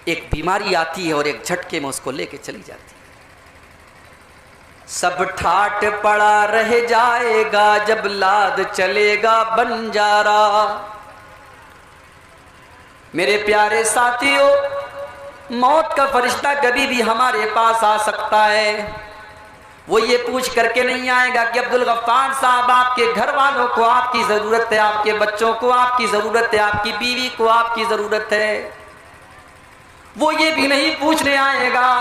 एक बीमारी आती है और एक झटके में उसको लेके चली जाती है। सब ठाट पड़ा रह जाएगा जब लाद चलेगा बंजारा। मेरे प्यारे साथियों, मौत का फरिश्ता कभी भी हमारे पास आ सकता है। वो ये पूछ करके नहीं आएगा कि अब्दुल गफ्फार साहब, आपके घर वालों को आपकी ज़रूरत है, आपके बच्चों को आपकी ज़रूरत है, आपकी बीवी को आपकी ज़रूरत है। वो ये भी नहीं पूछने आएगा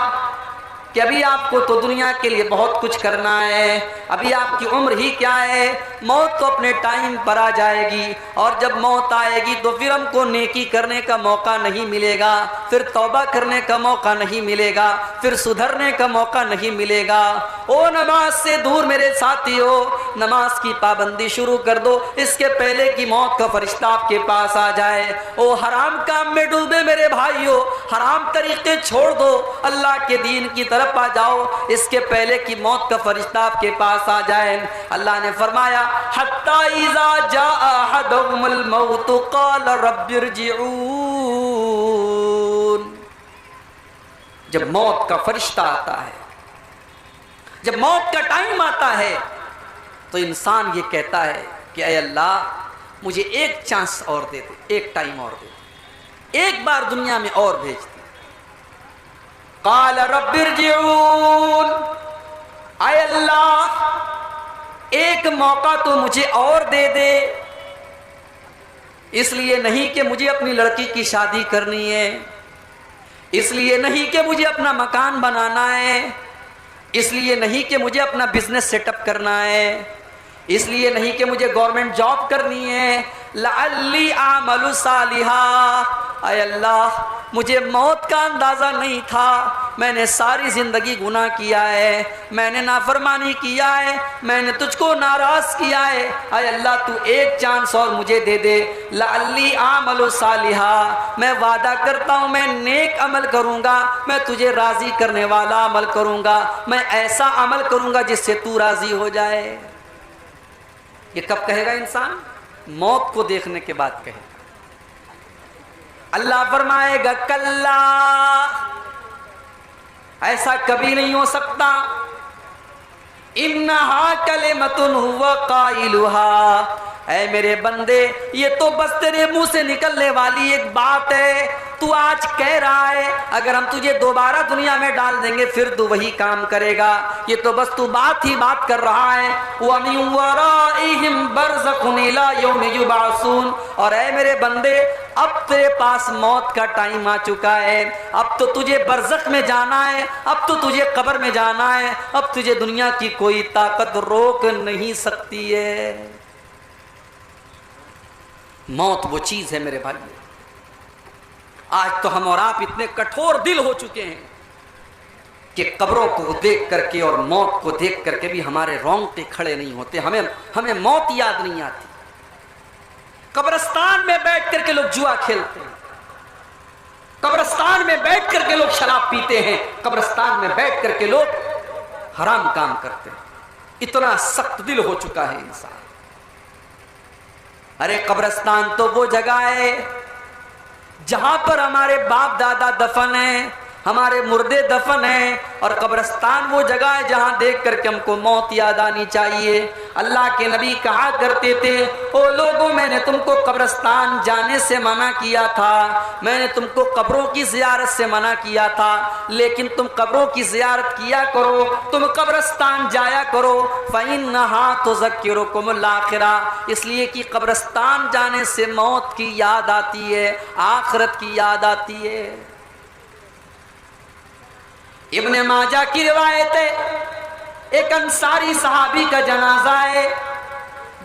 कि अभी आपको तो दुनिया के लिए बहुत कुछ करना है, अभी आपकी उम्र ही क्या है। मौत तो अपने टाइम पर आ जाएगी, और जब मौत आएगी तो फिर हमको नेकी करने का मौका नहीं मिलेगा, फिर तौबा करने का मौका नहीं मिलेगा, फिर सुधरने का मौका नहीं मिलेगा। ओ नमाज से दूर मेरे साथियों, नमाज की पाबंदी शुरू कर दो इसके पहले कि मौत का फरिश्ता आपके पास आ जाए। ओ हराम काम में डूबे मेरे भाइयों, हराम तरीके छोड़ दो, अल्लाह के दीन की तरफ आ जाओ इसके पहले कि मौत का फरिश्ता आपके पास आ जाए। अल्लाह ने फरमाया, हत्ता इज़ा जाअ अहदहुमुल मौत क़ाल रब्बिरजिऊन। जब मौत का फरिश्ता आता है, जब मौत का टाइम आता है, तो इंसान ये कहता है कि ऐ अल्लाह मुझे एक चांस और दे दे, एक टाइम और दे दे, एक बार दुनिया में और भेज दे। क़ाल रब्बिरजिऊन, ऐ अल्लाह एक मौका तो मुझे और दे दे। इसलिए नहीं कि मुझे अपनी लड़की की शादी करनी है, इसलिए नहीं कि मुझे अपना मकान बनाना है, इसलिए नहीं कि मुझे अपना बिजनेस सेटअप करना है, इसलिए नहीं कि मुझे गवर्नमेंट जॉब करनी है। लअल्ली आमलु सालिहा, ऐ अल्लाह मुझे मौत का अंदाज़ा नहीं था, मैंने सारी ज़िंदगी गुनाह किया है, मैंने नाफरमानी किया है, मैंने तुझको नाराज़ किया है। ऐ अल्लाह तू एक चांस और मुझे दे दे। लअल्ली आमलु सालिहा, मैं वादा करता हूँ मैं नेक अमल करूँगा, मैं तुझे राज़ी करने वाला अमल करूँगा, मैं ऐसा अमल करूँगा जिससे तू राज़ी हो जाए। ये कब कहेगा इंसान? मौत को देखने के बाद कहेगा। अल्लाह फरमाएगा कल्ला, ऐसा कभी नहीं हो सकता। इन्नहा कलिमतुन हुवा काइलुहा, ऐ मेरे बंदे ये तो बस तेरे मुंह से निकलने वाली एक बात है, तू आज कह रहा है, अगर हम तुझे दोबारा दुनिया में डाल देंगे फिर तू वही काम करेगा। ये तो बस तू बात ही बात कर रहा है। व मिन वराइहिम बरज़खुन इला यौमि युबअसून, और ऐ मेरे बंदे अब तेरे पास मौत का टाइम आ चुका है, अब तो तुझे बरज़ख में जाना है, अब तो तुझे कब्र में जाना है, अब तुझे दुनिया की कोई ताकत रोक नहीं सकती है। मौत वो चीज है मेरे भाई। आज तो हम और आप इतने कठोर दिल हो चुके हैं कि कब्रों को देख करके और मौत को देख करके भी हमारे रोंगटे खड़े नहीं होते, हमें मौत याद नहीं आती। कब्रिस्तान में बैठ करके लोग जुआ खेलते हैं, कब्रिस्तान में बैठ करके लोग शराब पीते हैं, कब्रिस्तान में बैठ करके लोग हराम काम करते हैं। इतना सख्त दिल हो चुका है इंसान। अरे कब्रिस्तान तो वो जगह है जहां पर हमारे बाप दादा दफन है, हमारे मुर्दे दफन है, और कब्रिस्तान वो जगह है जहां देख करके हमको मौत याद आनी चाहिए। अल्लाह के नबी कहा करते थे, ओ लोगों मैंने तुमको कब्रिस्तान जाने से मना किया था, मैंने तुमको कब्रों की ज़ियारत से मना किया था, लेकिन तुम कब्रों की ज़ियारत किया करो, तुम कब्रिस्तान जाया करो। फ़इन्नहा तुज़क्किरुकुमुल आखिरा, इसलिए कि कब्रिस्तान जाने से मौत की याद आती है, आखिरत की याद आती है। इब्ने माजा की रिवायत है, एक अंसारी सहाबी का जनाजा है,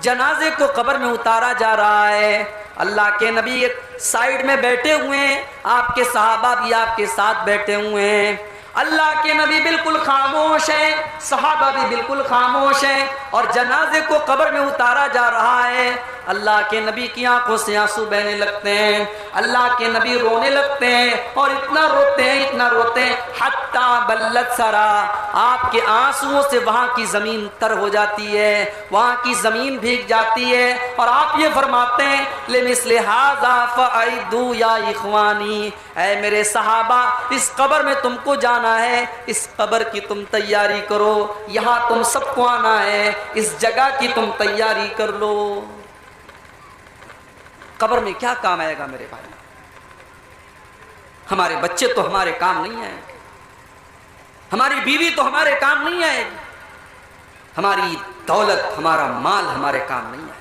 जनाजे को कब्र में उतारा जा रहा है। अल्लाह के नबी एक साइड में बैठे हुए हैं, आपके सहाबा भी आपके साथ बैठे हुए हैं। अल्लाह के नबी बिल्कुल खामोश हैं, सहाबा भी बिल्कुल खामोश हैं। और जनाजे को कब्र में उतारा जा रहा है, अल्लाह के नबी की आंखों से आंसू बहने लगते हैं, अल्लाह के नबी रोने लगते हैं और इतना रोते हैं हत्ता बल्लत सरा, आपके आंसुओं से वहां की जमीन तर हो जाती है, वहां की जमीन भीग जाती है। और आप ये फरमाते हैं लिमिस्ले हाज़ा फ़अइदू या इख़वानी, ऐ मेरे सहाबा, इस कब्र में तुमको जाना है, इस कब्र की तुम तैयारी करो, यहाँ तुम सबको आना है, इस जगह की तुम तैयारी कर लो। कब्र में क्या काम आएगा मेरे भाई? हमारे बच्चे तो हमारे काम नहीं आएंगे, हमारी बीवी तो हमारे काम नहीं आएगी, हमारी दौलत, हमारा माल हमारे काम नहीं आएगा।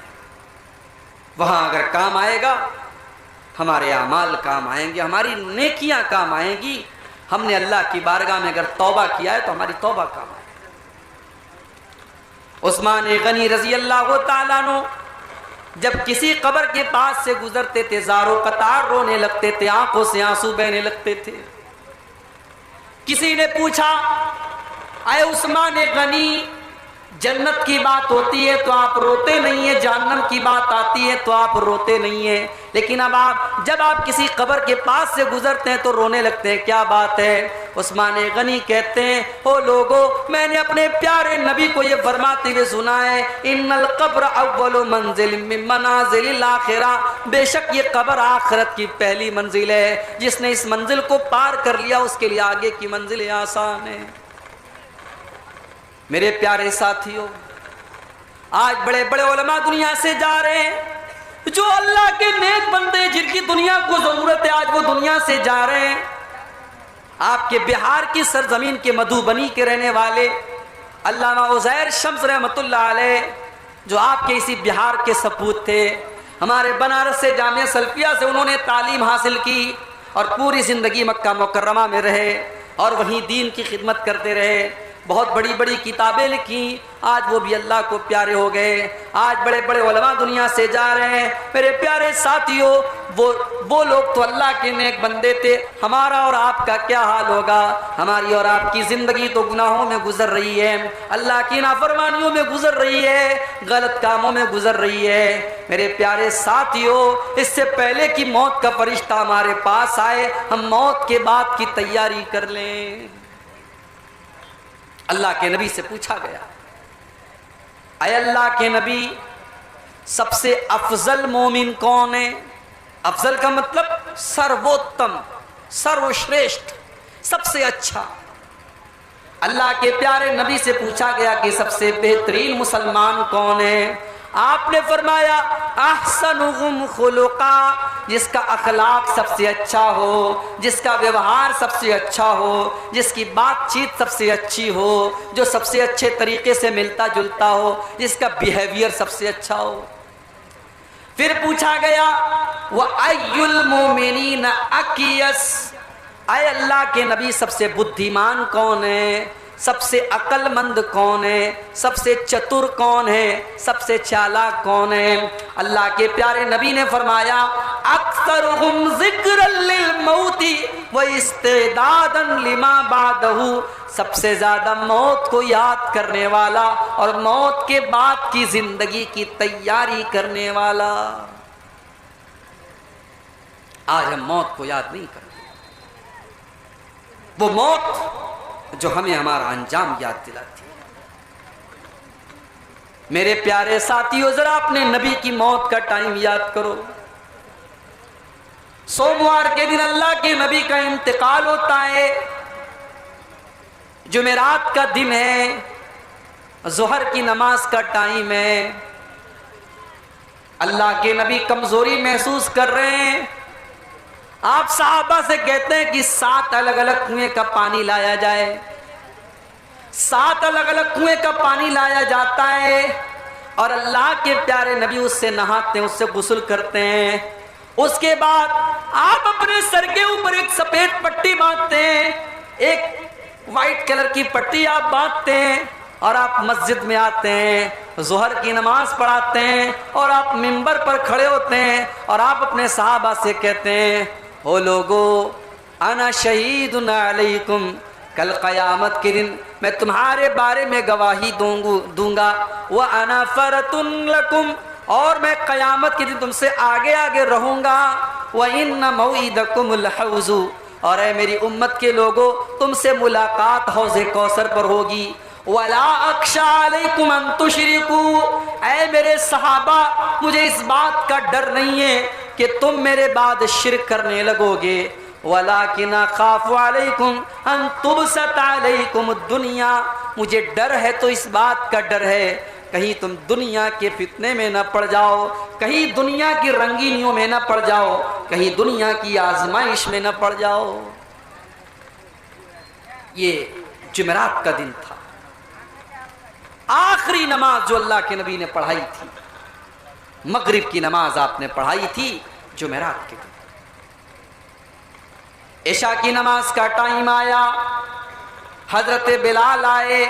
वहां अगर काम आएगा, हमारे अमाल काम आएंगे, हमारी नेकियां काम आएंगी। हमने अल्लाह की बारगाह में अगर तौबा किया है तो हमारी तौबा काम आएगी। उस्मान गनी रजी अल्लाह तआला अन्हु जब किसी कब्र के पास से गुजरते थे, ज़ारो कतार रोने लगते थे, आंखों से आंसू बहने लगते थे। किसी ने पूछा, आए उस्मान गनी, जन्नत की बात होती है तो आप रोते नहीं है, जहन्नम की बात आती है तो आप रोते नहीं है, लेकिन अब जब आप किसी कब्र के पास से गुजरते हैं तो रोने लगते हैं, क्या बात है? उस्मान गनी कहते हैं, ओ लोगो, मैंने अपने प्यारे नबी को ये फरमाते हुए सुना है, इन्नल कब्र अव्वलु मंजिल मिन मनाजिलिल आखिरा, बेशक ये कब्र आखिरत की पहली मंजिल है, जिसने इस मंजिल को पार कर लिया उसके लिए आगे की मंजिलें आसान है। मेरे प्यारे साथियों, आज बड़े बड़े उलमा दुनिया से जा रहे हैं, जो अल्लाह के नेक बंदे जिनकी दुनिया को जरूरत है, आज वो दुनिया से जा रहे हैं। आपके बिहार की सरजमीन के मधुबनी के रहने वाले अल्लामा उज़ैर शम्स रहमतुल्लाह अलैह, जो आपके इसी बिहार के सपूत थे, हमारे बनारस से जामिया सल्फिया से उन्होंने तालीम हासिल की और पूरी ज़िंदगी मक्का मुकर्रमा में रहे और वहीं दीन की खिदमत करते रहे, बहुत बड़ी बड़ी किताबें लिखी, आज वो भी अल्लाह को प्यारे हो गए। आज बड़े बड़े उलमा दुनिया से जा रहे हैं। मेरे प्यारे साथियों, वो लोग तो अल्लाह के नेक बंदे थे, हमारा और आपका क्या हाल होगा? हमारी और आपकी ज़िंदगी तो गुनाहों में गुजर रही है, अल्लाह की नाफरमानियों में गुजर रही है, गलत कामों में गुजर रही है। मेरे प्यारे साथियों, इससे पहले कि मौत का फरिश्ता हमारे पास आए, हम मौत के बाद की तैयारी कर लें। अल्लाह के नबी से पूछा गया, अय अल्लाह के नबी, सबसे अफजल मोमिन कौन है? अफजल का मतलब सर्वोत्तम, सर्वश्रेष्ठ, सबसे अच्छा। अल्लाह के प्यारे नबी से पूछा गया कि सबसे बेहतरीन मुसलमान कौन है? आपने फरमाया अहसनुहुम खुलुका, जिसका अखलाक सबसे अच्छा हो, जिसका व्यवहार सबसे अच्छा हो, जिसकी बातचीत सबसे अच्छी हो, जो सबसे अच्छे तरीके से मिलता जुलता हो, जिसका बिहेवियर सबसे अच्छा हो। फिर पूछा गया वह अय्युल मोमिनीन अकियस, आए अल्लाह के नबी सबसे बुद्धिमान कौन है, सबसे अक्लमंद कौन है, सबसे चतुर कौन है, सबसे चालाक कौन है? अल्लाह के प्यारे नबी ने फरमाया अक्सरुहुम ज़िक्रन लिल मौती व इस्तिदादन लिमा बादहू, सबसे ज्यादा मौत को याद करने वाला और मौत के बाद की जिंदगी की तैयारी करने वाला। आज हम मौत को याद नहीं करते, वो मौत जो हमें हमारा अंजाम याद दिलाती है। मेरे प्यारे साथियों, जरा अपने नबी की मौत का टाइम याद करो। सोमवार के दिन अल्लाह के नबी का इंतकाल होता है, जुमेरात का दिन है, जोहर की नमाज का टाइम है। अल्लाह के नबी कमजोरी महसूस कर रहे हैं। आप साहबा से कहते हैं कि 7 अलग अलग कुएं का पानी लाया जाए। 7 अलग अलग कुएं का पानी लाया जाता है और अल्लाह के प्यारे नबी उससे नहाते हैं, उससे गुस्ल करते हैं। उसके बाद आप अपने सर के ऊपर एक सफेद पट्टी बांधते हैं, एक वाइट कलर की पट्टी आप बांधते हैं और आप मस्जिद में आते हैं, जोहर की नमाज पढ़ाते हैं और आप मिंबर पर खड़े होते हैं और आप अपने सहाबा से कहते हैं, ओ लोगो अना शहीदुन अलैकुम कल क़यामत के दिन मैं तुम्हारे बारे में गवाही दूंगा। व अना फ़रतुन लकुम, और मैं क़यामत के दिन तुमसे आगे आगे रहूँगा। व इन्ना मौइदकुमुल हौज़ु, और ऐ मेरी उम्मत के लोगों तुमसे मुलाकात हौज़े कौसर पर होगी। वला अख्शा अलैकुम अन तुशरिकू, ऐ मेरे सहाबा मुझे इस बात का डर नहीं है कि तुम मेरे बाद शिरक करने लगोगे। वलाकिन अखाफु अलैकुम अन तुबसत अलैकुम दुनिया, मुझे डर है तो इस बात का डर है कहीं तुम दुनिया के फितने में न पड़ जाओ, कहीं दुनिया की रंगीनियों में न पड़ जाओ, कहीं दुनिया की आजमाइश में न पड़ जाओ। ये जुमेरात का दिन था, आखिरी नमाज जो अल्लाह के नबी ने पढ़ाई थी, मगरिब की नमाज आपने पढ़ाई थी जुमेरात के दिन। इशा की नमाज का टाइम आया, हजरत बिलाल आए,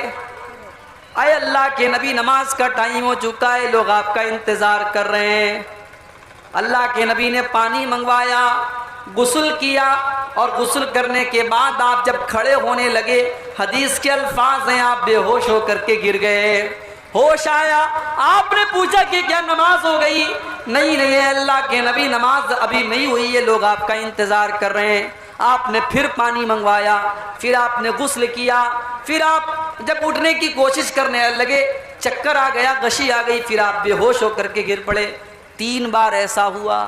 आए अल्लाह के नबी नमाज का टाइम हो चुका है, लोग आपका इंतजार कर रहे हैं। अल्लाह के नबी ने पानी मंगवाया, गुस्ल किया, और गुस्ल करने के बाद आप जब खड़े होने लगे, हदीस के अल्फाज हैं आप बेहोश होकर के गिर गए। होश आया, आपने पूछा कि क्या नमाज हो गई? नहीं नहीं अल्लाह के नबी नमाज अभी नहीं हुई है, लोग आपका इंतजार कर रहे हैं। आपने फिर पानी मंगवाया, फिर आपने गुस्ल किया, फिर आप जब उठने की कोशिश करने लगे, चक्कर आ गया, गशी आ गई, फिर आप बेहोश होकर के गिर पड़े। 3 बार ऐसा हुआ,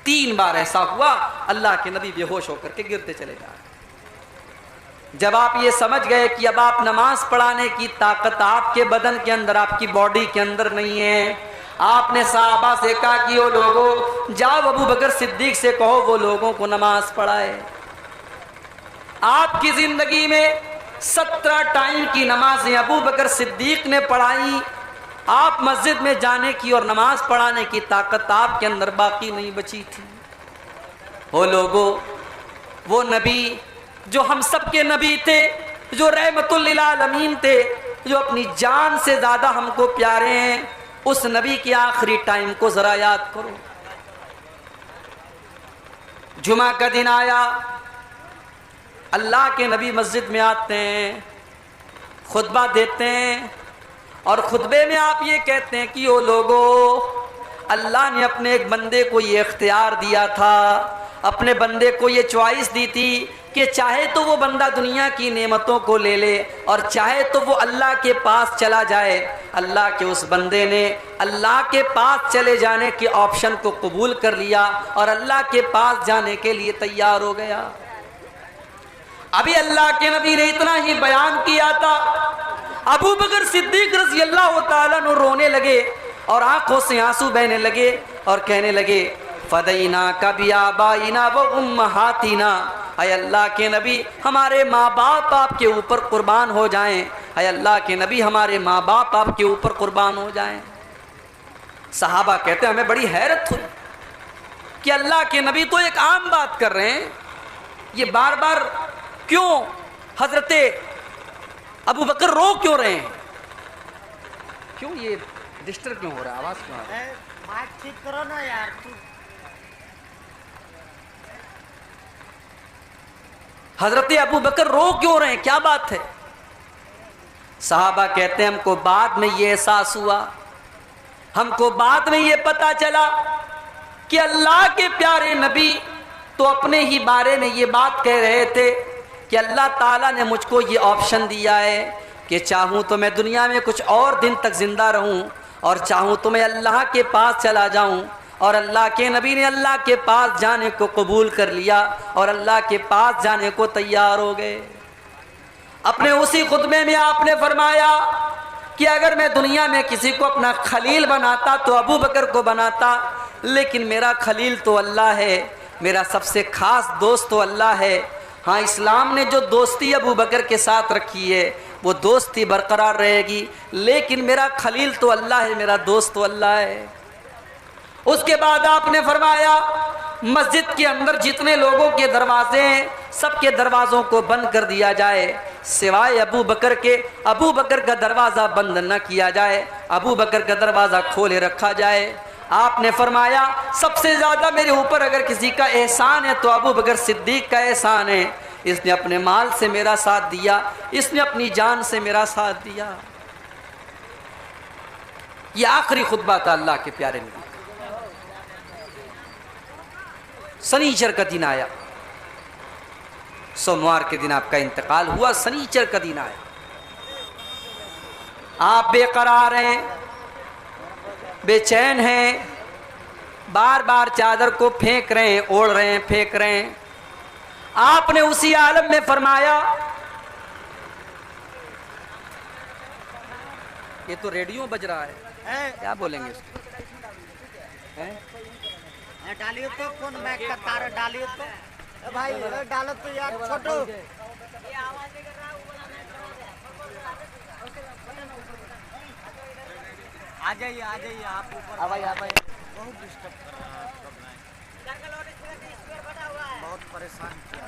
3 बार ऐसा हुआ, अल्लाह के नबी बेहोश होकर के गिरते चले जा रहे। जब आप ये समझ गए कि अब आप नमाज पढ़ाने की ताकत आपके बदन के अंदर, आपकी बॉडी के अंदर नहीं है, आपने साहबा से कहा कि वो लोगों जाओ अबू बकर सिद्दीक से कहो वो लोगों को नमाज पढ़ाए। आपकी जिंदगी में 17 टाइम की नमाजें अबू बकर सिद्दीक ने पढ़ाई। आप मस्जिद में जाने की और नमाज पढ़ाने की ताकत आपके अंदर बाकी नहीं बची थी। वो लोगों, वो नबी जो हम सब के नबी थे, जो रहमतुल लिल आलमीन थे, जो अपनी जान से ज्यादा हमको प्यारे हैं, उस नबी के आखिरी टाइम को जरा याद करो। जुमा का दिन आया, अल्लाह के नबी मस्जिद में आते हैं, खुतबा देते हैं, और खुतबे में आप ये कहते हैं कि ओ लोगों, अल्लाह ने अपने एक बंदे को ये इख्तियार दिया था, अपने बंदे को ये चॉइस दी थी कि चाहे तो वो बंदा दुनिया की नेमतों को ले ले और चाहे तो वो अल्लाह के पास चला जाए। अल्लाह के उस बंदे ने अल्लाह के पास चले जाने के ऑप्शन को कबूल कर लिया और अल्लाह के पास जाने के लिए तैयार हो गया। अभी अल्लाह के नबी ने इतना ही बयान किया था, अबू बकर सिद्दीक रज़ी अल्लाह ताला अन्हु रोने लगे और आंखों से आंसू बहने लगे और कहने लगे, फदैना कभी आबाइना व उम्महातिना, अय अल्लाह के नबी हमारे माँ बाप आपके ऊपर कुर्बान हो जाएं, अय अल्लाह के नबी हमारे माँ बाप आपके ऊपर कुर्बान हो जाएं। सहाबा कहते हैं हमें बड़ी हैरत हुई कि अल्लाह के नबी तो एक आम बात कर रहे हैं, ये बार बार क्यों हजरते अबू बकर रो क्यों रहे हैं, क्यों ये डिस्टर्ब क्यों हो रहा है, आवाज क्यों आ रहा है? माइक ठीक करो ना यार तू। हजरते अबू बकर रो क्यों रहे हैं, क्या बात है? साहबा कहते हैं हमको बाद में ये एहसास हुआ, हमको बाद में ये पता चला कि अल्लाह के प्यारे नबी तो अपने ही बारे में ये बात कह रहे थे कि अल्लाह ताला ने मुझको ये ऑप्शन दिया है कि चाहूँ तो मैं दुनिया में कुछ और दिन तक जिंदा रहूँ और चाहूँ तो मैं अल्लाह के पास चला जाऊँ। और अल्लाह के नबी ने अल्लाह के पास जाने को कबूल कर लिया और अल्लाह के पास जाने को तैयार हो गए। अपने उसी खुतबे में आपने फरमाया कि अगर मैं दुनिया में किसी को अपना खलील बनाता तो अबू बकर को बनाता, लेकिन मेरा खलील तो अल्लाह है, मेरा सबसे खास दोस्त तो अल्लाह है। हाँ, इस्लाम ने जो दोस्ती अबू बकर के साथ रखी है वो दोस्ती बरकरार रहेगी, लेकिन मेरा खलील तो अल्लाह है, मेरा दोस्त तो अल्लाह है। उसके बाद आपने फरमाया मस्जिद के अंदर जितने लोगों के दरवाजे हैं सबके दरवाज़ों को बंद कर दिया जाए सिवाय अबू बकर के। अबू बकर का दरवाज़ा बंद न किया जाए, अबू बकर का दरवाज़ा खोले रखा जाए। आपने फरमाया सबसे ज़्यादा मेरे ऊपर अगर किसी का एहसान है तो अबू बकर सिद्दीक का एहसान है, इसने अपने माल से मेरा साथ दिया, इसने अपनी जान से मेरा साथ दिया। ये आखिरी खुतबा था अल्लाह के प्यारे नबी का। शनिचर का दिन आया, सोमवार के दिन आपका इंतकाल हुआ, शनिचर का दिन आया। आप बेकरार हैं, बेचैन हैं, बार बार चादर को फेंक रहे हैं, ओढ़ रहे हैं, फेंक रहे हैं। आपने उसी आलम में फरमाया, ये तो रेडियो बज रहा है, क्या बोलेंगे इसको? डालियो तो कौन बैग का तार डालियो तो भाई डालो तो यार छोटो। आ जाइए आप ऊपर। आ भाई बहुत डिस्टर्ब कर रहा है आपको, बहुत परेशान किया।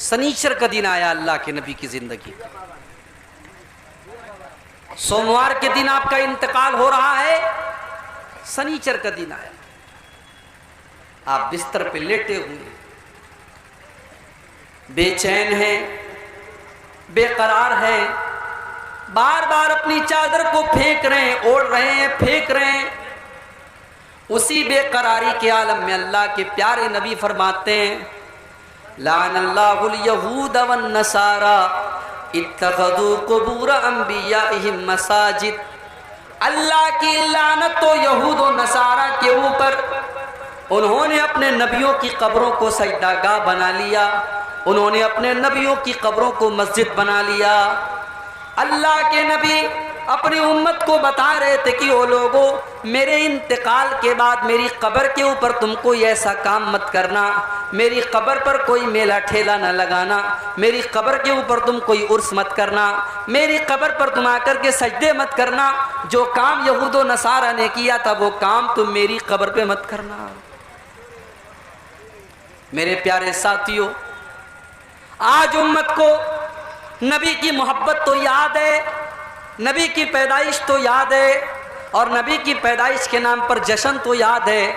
शनिचर का दिन आया अल्लाह के नबी की जिंदगी। सोमवार के दिन आपका इंतकाल हो रहा है, शनिचर का दिन आया। आप बिस्तर पे लेटे हुए, बेचैन हैं, बेकरार हैं, बार बार अपनी चादर को फेंक रहे हैं, ओढ़ रहे हैं, फेंक रहे हैं। उसी बेकरारी के आलम में अल्लाह के प्यारे नबी फरमाते हैं, लानल्लाहुल यहूद वन नसारा इत्तखदू कुबूर अंबियाइहिम मसाजिद। अल्लाह की लानत तो यहूद और नसारा के ऊपर, उन्होंने अपने नबियों की कब्रों को सजदागाह बना लिया, उन्होंने अपने नबियों की कब्रों को मस्जिद बना लिया। अल्लाह के नबी अपनी उम्मत को बता रहे थे कि ओ लोगों, मेरे इंतकाल के बाद मेरी कब्र के ऊपर तुम कोई ऐसा काम मत करना, मेरी कब्र पर कोई मेला ठेला न लगाना, मेरी कब्र के ऊपर तुम कोई उर्स मत करना, मेरी कब्र पर तुम आकर के सजदे मत करना। जो काम यहूद व नसारा ने किया था वो काम तुम मेरी कब्र पे मत करना। मेरे प्यारे साथियों, आज उम्मत को नबी की मोहब्बत तो याद है, नबी की पैदाइश तो याद है, और नबी की पैदाइश के नाम पर जश्न तो याद है,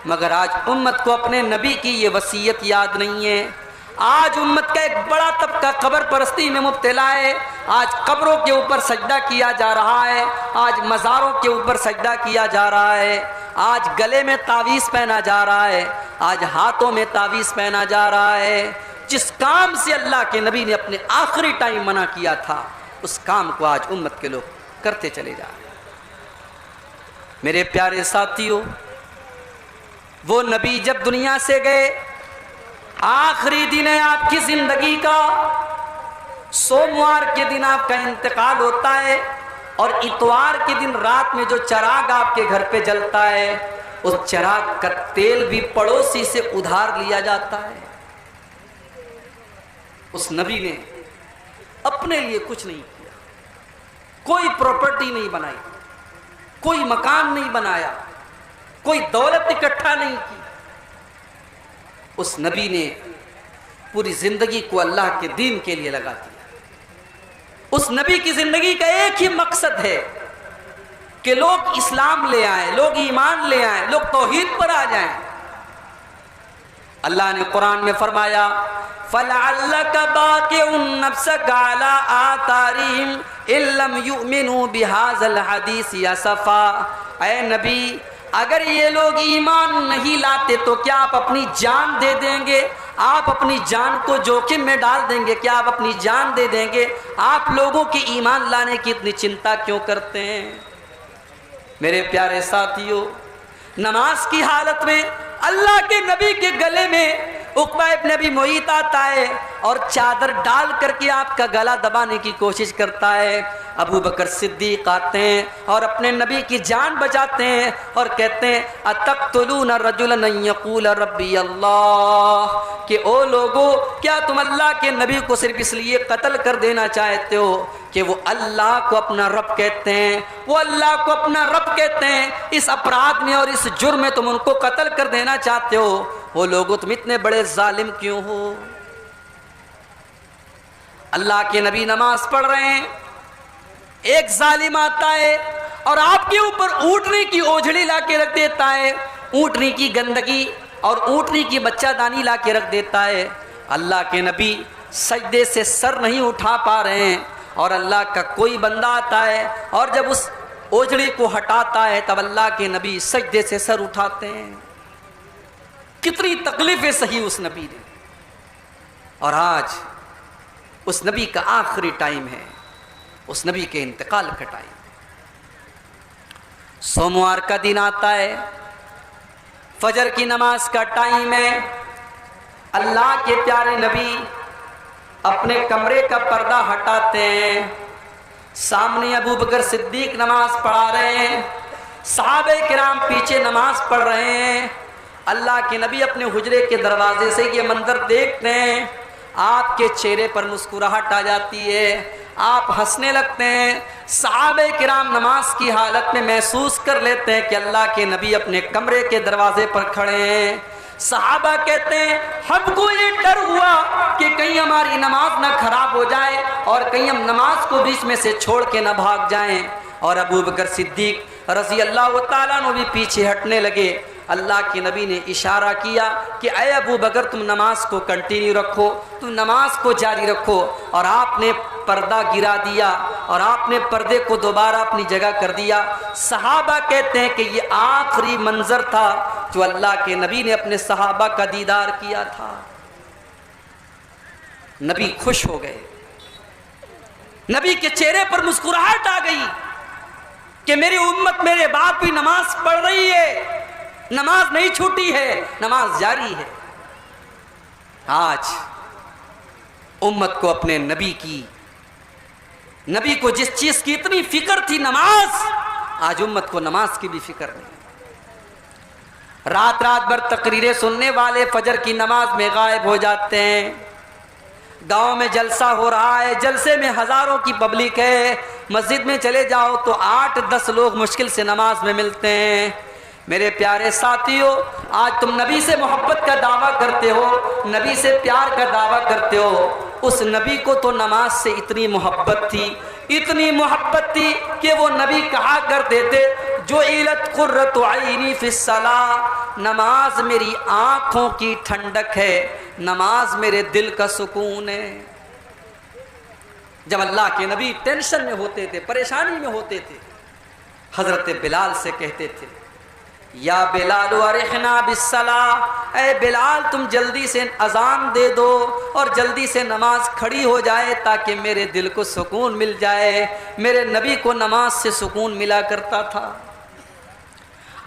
मगर आज उम्मत को अपने नबी की ये वसीयत याद नहीं है। आज उम्मत का एक बड़ा तबका कब्र परस्ती में मुब्तला है। आज कब्रों के ऊपर सजदा किया जा रहा है, आज मज़ारों के ऊपर सजदा किया जा रहा है, आज गले में तावीज़ पहना जा रहा है, आज हाथों में तावीज़ पहना जा रहा है। जिस काम से अल्लाह के नबी ने अपने आखिरी टाइम मना किया था, उस काम को आज उम्मत के लोग करते चले जा रहे हैं। मेरे प्यारे साथियों, वो नबी जब दुनिया से गए, आखिरी दिन है आपकी जिंदगी का, सोमवार के दिन आपका इंतकाल होता है, और इतवार के दिन रात में जो चिराग आपके घर पे जलता है, उस चिराग का तेल भी पड़ोसी से उधार लिया जाता है। उस नबी ने अपने लिए कुछ नहीं किया, कोई प्रॉपर्टी नहीं बनाई, कोई मकान नहीं बनाया, कोई दौलत इकट्ठा नहीं की। उस नबी ने पूरी जिंदगी को अल्लाह के दीन के लिए लगा दिया। उस नबी की जिंदगी का एक ही मकसद है कि लोग इस्लाम ले आए, लोग ईमान ले आए, लोग तौहीद पर आ जाएं। अल्लाह ने कुरान में फरमाया, फलअल्लका बाक़िउन नफ्सका अला आतारिहिम इल्लम युमिनू बिहाज़ल हदीस असफ़ा। ऐ नबी, अगर ये लोग ईमान नहीं लाते तो क्या आप अपनी जान दे देंगे? आप अपनी जान को जोखिम में डाल देंगे? क्या आप अपनी जान दे देंगे? आप लोगों के ईमान लाने की इतनी चिंता क्यों करते हैं? मेरे प्यारे साथियों, नमाज की हालत में अल्लाह के नबी के गले में उक़बा इब्न अबी मुईत आता है और चादर डाल करके आपका गला दबाने की कोशिश करता है। अबू बकर सिद्दीक आते हैं और अपने नबी की जान बचाते हैं और कहते हैं अतक़्तुलून रजुलन अन यक़ूल रब्बी अल्लाह, कि ओ लोगो क्या तुम अल्लाह के नबी को सिर्फ इसलिए कत्ल कर देना चाहते हो कि वो अल्लाह को अपना रब कहते हैं, वो अल्लाह को अपना रब कहते हैं, इस अपराध में और इस जुर्म में तुम उनको कत्ल कर देना चाहते हो? वो लोगो तुम इतने बड़े जालिम क्यों हो? अल्लाह के नबी नमाज पढ़ रहे हैं, एक जालिम आता है और आपके ऊपर ऊँटनी की ओझड़ी ला के रख देता है, ऊँटनी की गंदगी और ऊँटनी की बच्चादानी ला के रख देता है। अल्लाह के नबी सजदे से सर नहीं उठा पा रहे हैं और अल्लाह का कोई बंदा आता है और जब उस ओझड़ी को हटाता है तब अल्लाह के नबी सजदे से सर उठाते हैं। कितनी तकलीफें सही उस नबी ने। और आज उस नबी का आखिरी टाइम है, उस नबी के इंतकाल का टाइम। सोमवार का दिन आता है, फजर की नमाज का टाइम है। अल्लाह के प्यारे नबी अपने कमरे का पर्दा हटाते हैं, सामने अबू बकर सिद्दीक नमाज पढ़ा रहे हैं, सहाबे किराम पीछे नमाज पढ़ रहे हैं। अल्लाह के नबी अपने हुजरे के दरवाजे से ये मंजर देखते हैं, आपके चेहरे पर मुस्कुराहट आ जाती है, आप हंसने लगते हैं। सहाबे किराम नमाज की हालत में महसूस कर लेते हैं कि अल्लाह के नबी अपने कमरे के दरवाजे पर खड़े हैं। सहाबा कहते हैं हमको ये डर हुआ कि कहीं हमारी नमाज ना खराब हो जाए और कहीं हम नमाज को बीच में से छोड़ के ना भाग जाएं। और अबू बकर सिद्दीक रज़ी अल्लाह तआला अन्हु भी पीछे हटने लगे। अल्लाह के नबी ने इशारा किया कि अय अबू बकर तुम नमाज को कंटिन्यू रखो, तुम नमाज को जारी रखो। और आपने पर्दा गिरा दिया और आपने पर्दे को दोबारा अपनी जगह कर दिया। सहाबा कहते हैं कि ये आखिरी मंजर था जो अल्लाह के नबी ने अपने सहाबा का दीदार किया था। नबी खुश हो गए, नबी के चेहरे पर मुस्कुराहट आ गई कि मेरी उम्मत मेरे बाद भी नमाज पढ़ रही है, नमाज नहीं छूटी है, नमाज जारी है। आज उम्मत को अपने नबी को जिस चीज की इतनी फिक्र थी नमाज, आज उम्मत को नमाज की भी फिक्र नहीं। रात रात भर तकरीरें सुनने वाले फजर की नमाज में गायब हो जाते हैं। गांव में जलसा हो रहा है, जलसे में हजारों की पब्लिक है, मस्जिद में चले जाओ तो 8-10 लोग मुश्किल से नमाज में मिलते हैं। मेरे प्यारे साथियों, आज तुम नबी से मोहब्बत का दावा करते हो, नबी से प्यार का दावा करते हो। उस नबी को तो नमाज से इतनी मोहब्बत थी, इतनी मोहब्बत थी कि वो नबी कहा करते थे जो इलत कुर्रतु ऐनी फिस्सलाह, नमाज मेरी आँखों की ठंडक है, नमाज मेरे दिल का सुकून है। जब अल्लाह के नबी टेंशन में होते थे, परेशानी में होते थे, हजरत बिलाल से कहते थे या बिलाल अरिहना बिस्सलाह, ए बिलाल तुम जल्दी से अजान दे दो और जल्दी से नमाज खड़ी हो जाए ताकि मेरे दिल को सुकून मिल जाए। मेरे नबी को नमाज से सुकून मिला करता था।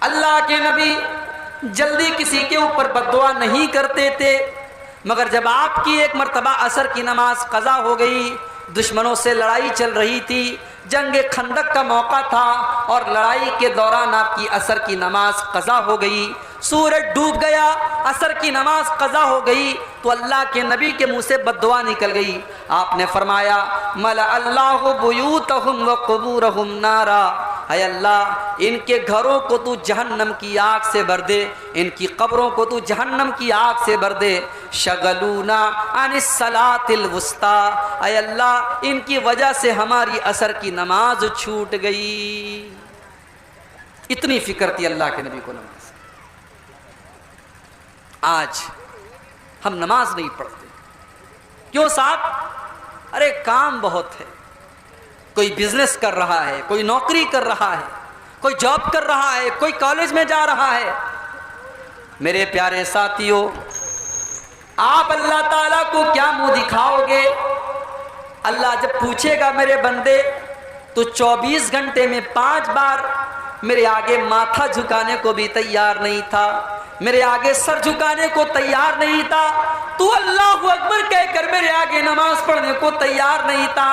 अल्लाह के नबी जल्दी किसी के ऊपर बद्दुआ नहीं करते थे, मगर जब आपकी एक मर्तबा असर की नमाज कज़ा हो गई, दुश्मनों से लड़ाई चल रही थी, जंगे खंदक का मौका था और लड़ाई के दौरान आपकी असर की नमाज कज़ा हो गई, सूरज डूब गया, असर की नमाज कज़ा हो गई, तो अल्लाह के नबी के मुंह से बद्दुआ निकल गई। आपने फरमाया मला अल्लाहु बुयूतहुम व क़ुबूरहुम नारा, है अल्लाह इनके घरों को तू जहन्नम की आग से भर दे, इनकी कब्रों को तू जहन्नम की आग से भर दे। शगलूना अनिस सलातिल वुस्ता, है अल्लाह इनकी वजह से हमारी असर की नमाज छूट गई। इतनी फिक्र थी अल्लाह के नबी को नमाज। आज हम नमाज नहीं पढ़ते, क्यों साहब? अरे काम बहुत है, कोई बिजनेस कर रहा है, कोई नौकरी कर रहा है, कोई जॉब कर रहा है, कोई कॉलेज में जा रहा है। मेरे प्यारे साथियों, आप अल्लाह ताला को क्या मुंह दिखाओगे? अल्लाह जब पूछेगा मेरे बंदे तो 24 घंटे में 5 बार मेरे आगे माथा झुकाने को भी तैयार नहीं था, मेरे आगे सर झुकाने को तैयार नहीं था। तू अल्लाहु अकबर कहकर मेरे आगे नमाज पढ़ने को तैयार नहीं था।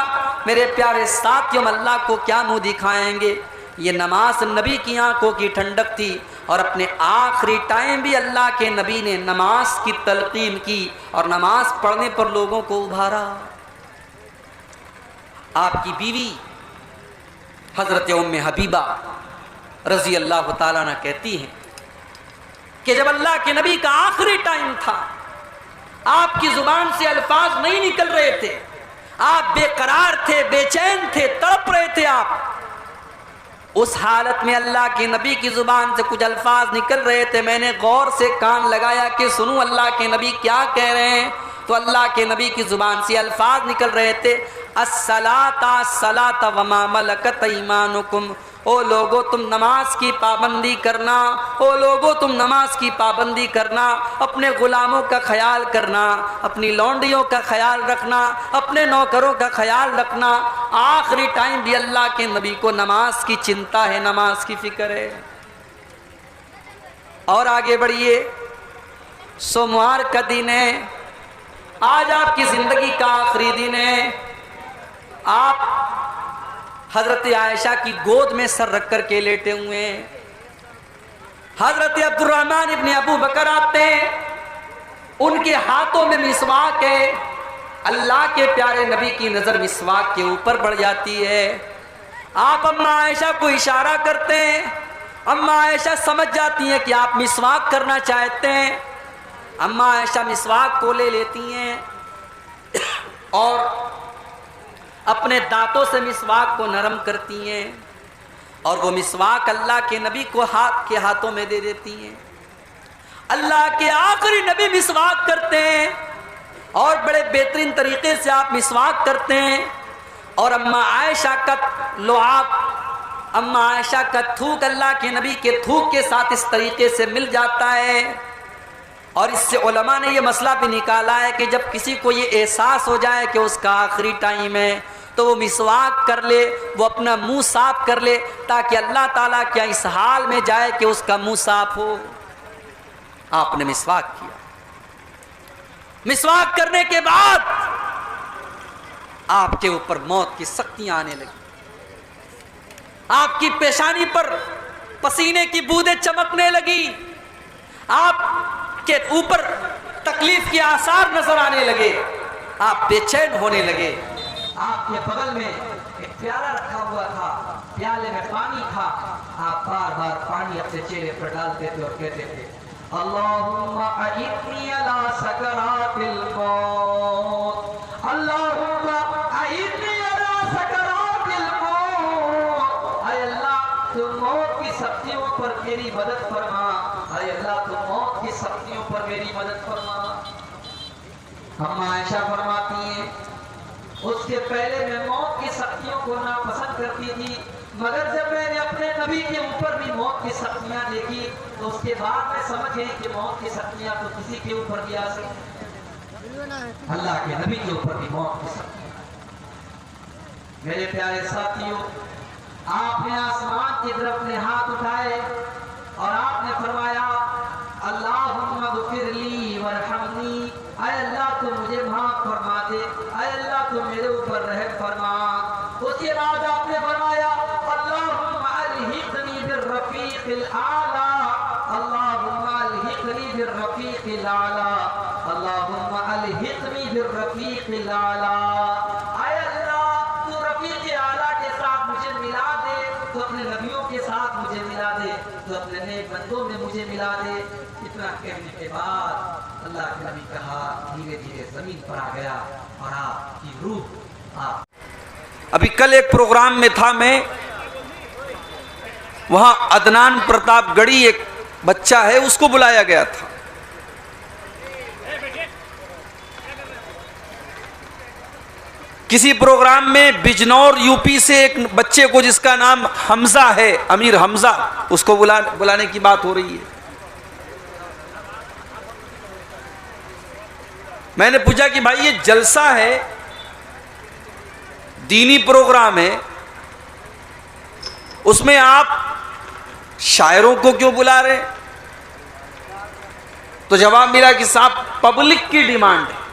मेरे प्यारे साथियों, अल्लाह को क्या मुंह दिखाएंगे। ये नमाज नबी की आंखों की ठंडक थी और अपने आखिरी टाइम भी अल्लाह के नबी ने नमाज की तलकीन की और नमाज पढ़ने पर लोगों को उभारा। आपकी बीवी हजरत उम्मे हबीबा रजी अल्लाह ताला अन्हा कहती हैं कि जब अल्लाह के नबी का आखिरी टाइम था, आपकी जुबान से अल्फाज नहीं निकल रहे थे, आप बेकरार थे, बेचैन थे, तड़प रहे थे आप। उस हालत में अल्लाह के नबी की जुबान से कुछ अल्फाज निकल रहे थे। मैंने गौर से कान लगाया कि सुनूं अल्लाह के नबी क्या कह रहे हैं। तो अल्लाह के नबी की जुबान से अल्फाज निकल रहे थे, अस्सलाता सलाता वमा मलकत ईमानुकुम। ओ लोगो तुम नमाज की पाबंदी करना, ओ लोगो तुम नमाज की पाबंदी करना, अपने गुलामों का ख्याल करना, अपनी लौंडियों का ख्याल रखना, अपने नौकरों का ख्याल रखना। आखिरी टाइम भी अल्लाह के नबी को नमाज की चिंता है, नमाज की फिक्र है। और आगे बढ़िए, सोमवार का दिन है, आज आपकी जिंदगी का आखिरी दिन है। आप हजरत आयशा की गोद में सर रख कर के लेटे हुए हैं। हजरत अब्दुर्रहमान इब्ने अबू बकर आते हैं, उनके हाथों में मिसवाक है। अल्लाह के प्यारे नबी की नजर मिसवाक के ऊपर बढ़ जाती है। आप अम्मा आयशा को इशारा करते हैं, अम्मा आयशा समझ जाती हैं कि आप मिसवाक करना चाहते हैं। अम्मा आयशा मिसवाक को ले लेती हैं और अपने दांतों से मिसवाक को नरम करती हैं और वो मिसवाक अल्लाह के नबी को हाथों में दे देती हैं। अल्लाह के आखिरी नबी मिसवाक करते हैं और बड़े बेहतरीन तरीके से आप मिसवाक करते हैं। और अम्मा आयशा का लुआब, अम्मा आयशा का थूक अल्लाह के नबी के थूक के साथ इस तरीके से मिल जाता है। और इससे उलमा ने यह मसला भी निकाला है कि जब किसी को ये एहसास हो जाए कि उसका आखिरी टाइम है तो वो मिसवाक कर ले, वो अपना मुंह साफ कर ले, ताकि अल्लाह ताला क्या इस हाल में जाए कि उसका मुंह साफ हो। आपने मिसवाक किया, मिसवाक करने के बाद आपके ऊपर मौत की शक्तियां आने लगी, आपकी पेशानी पर पसीने की बूंदें चमकने लगी, आपके ऊपर तकलीफ के आसार नजर आने लगे, आप बेचैन होने लगे। आपके बगल में एक प्याला रखा हुआ था, प्याले में पानी था, आप बार बार पानी अपने चेहरे पर डालते थे और कहते थे, अल्लाहुम्मा अइनी अला सकरातिल मौत, अल्लाहुम्मा अइनी अला सकरातिल मौत। ऐ अल्लाह तू मौत की सख्तियों पर मेरी मदद फरमा, ऐ अल्लाह तू मौत की सख्तियों पर मेरी मदद फरमा। अम्मा आयशा फरमाती हैं, उसके पहले मैं मौत की सख्तियों को नापसंद करती थी, मगर जब मैंने अपने नबी के ऊपर भी मौत की सख्तियां देखी तो उसके बाद मैं समझ गई कि मौत की सख्तियां तो किसी के ऊपर भी आ सकती, अल्लाह के नबी के ऊपर भी मौत की सख्तियां। मेरे प्यारे साथियों, आपने आसमान की तरफ अपने हाथ उठाए और आपने फरमाया, अल्लाहुम्मा ग़फ़िरली वरहमनी, ऐ अल्लाह तू मुझे माफ फरमा दे, ऐ अल्लाह तू मेरे ऊपर रहम फरमा। उसके बाद आपने फरमाया, अल्लाहुम्मा अलहिक़नी बिर्रफ़ीक़िल आला, अल्लाहुम्मा अलहिक़नी बिर्रफ़ीक़िल आला, अल्लाहुम्मा अलहिक़नी बिर्रफ़ीक़िल आला। ऐ अल्लाह तू रफ़ीक़ आला के साथ मुझे मिला दे, तो अपने नबियों के साथ मुझे मिला दे, तो अपने नेक बंदों में मुझे मिला दे। इतना कहने के बाद अल्लाह के नबी का हाथ धीरे धीरे जमीन पर आ गया और आपकी रूह आप। अभी कल एक प्रोग्राम में था मैं, वहां अदनान प्रतापगढ़ी एक बच्चा है, उसको बुलाया गया था। किसी प्रोग्राम में बिजनौर यूपी से एक बच्चे को जिसका नाम हमजा है, अमीर हमजा, उसको बुलाने की बात हो रही है। मैंने पूछा कि भाई ये जलसा है, दीनी प्रोग्राम है, उसमें आप शायरों को क्यों बुला रहे? तो जवाब मिला कि साहब पब्लिक की डिमांड है।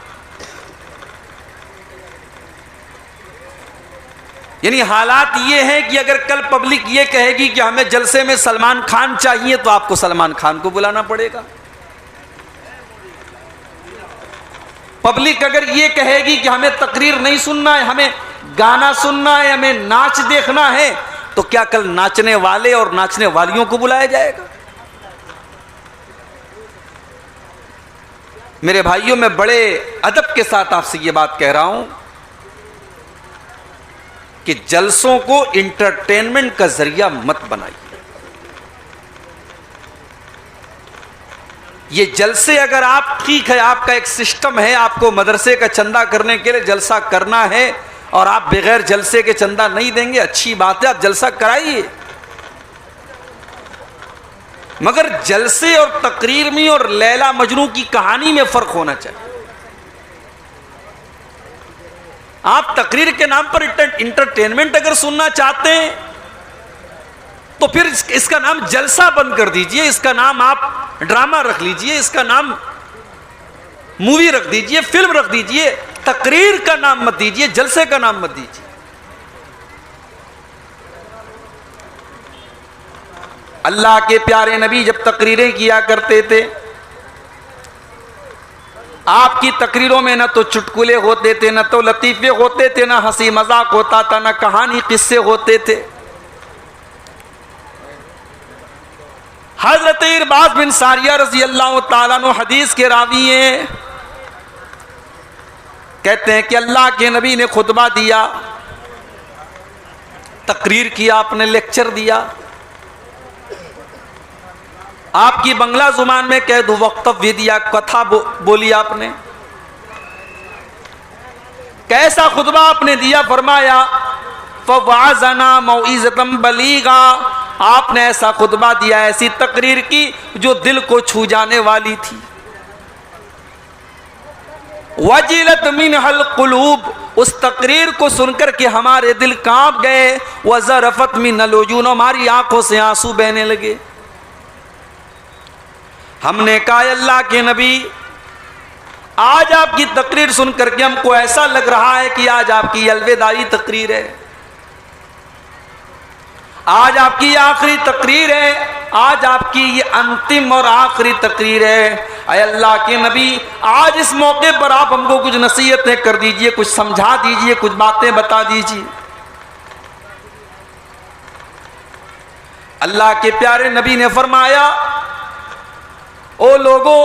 यानी हालात ये हैं कि अगर कल पब्लिक ये कहेगी कि हमें जलसे में सलमान खान चाहिए, तो आपको सलमान खान को बुलाना पड़ेगा। पब्लिक अगर ये कहेगी कि हमें तकरीर नहीं सुनना है, हमें गाना सुनना है, हमें नाच देखना है, तो क्या कल नाचने वाले और नाचने वालियों को बुलाया जाएगा? मेरे भाइयों, मैं बड़े अदब के साथ आपसे ये बात कह रहा हूं कि जलसों को इंटरटेनमेंट का जरिया मत बनाइए। ये जलसे अगर आप, ठीक है, आपका एक सिस्टम है, आपको मदरसे का चंदा करने के लिए जलसा करना है और आप बगैर जलसे के चंदा नहीं देंगे, अच्छी बात है, आप जलसा कराइए। मगर जलसे और तकरीर में और लैला मजनू की कहानी में फर्क होना चाहिए। आप तकरीर के नाम पर इंटरटेनमेंट अगर सुनना चाहते हैं तो फिर इसका नाम जलसा बंद कर दीजिए, इसका नाम आप ड्रामा रख लीजिए, इसका नाम मूवी रख दीजिए, फिल्म रख दीजिए। तकरीर का नाम मत दीजिए, जलसे का नाम मत दीजिए। अल्लाह के प्यारे नबी जब तकरीरें किया करते थे, आपकी तकरीरों में न तो चुटकुले होते थे, न तो लतीफे होते थे, न हंसी मजाक होता था, न कहानी किस्से होते थे। हजरत इरबाज बिन सारिया रजी अल्लाह ताला अन्हु हदीस के रावी हैं, कहते हैं कि अल्लाह के नबी ने खुतबा दिया, तकरीर किया, आपने लेक्चर दिया। आपकी बंगला जुबान में कह दो वक्तव्य दिया, कथा बोली आपने। कैसा खुतबा आपने दिया? फरमाया फवाज़ना मौइज़तम बलीगा। आपने ऐसा खुतबा दिया, ऐसी तकरीर की जो दिल को छू जाने वाली थी। वजिलत मिनहल कुलूब, उस तकरीर को सुनकर के हमारे दिल कांप गए। वज़रफ़त मिनल उजून, हमारी आंखों से आंसू बहने लगे। हमने कहा अल्लाह के नबी, आज आपकी तकरीर सुनकर के हमको ऐसा लग रहा है कि आज आपकी अलविदाई तकरीर है, आज आपकी आखिरी तकरीर है, आज आपकी ये अंतिम और आखिरी तकरीर है। अय अल्लाह के नबी, आज इस मौके पर आप हमको कुछ नसीहतें कर दीजिए, कुछ समझा दीजिए, कुछ बातें बता दीजिए। अल्लाह के प्यारे नबी ने फरमाया, ओ लोगो,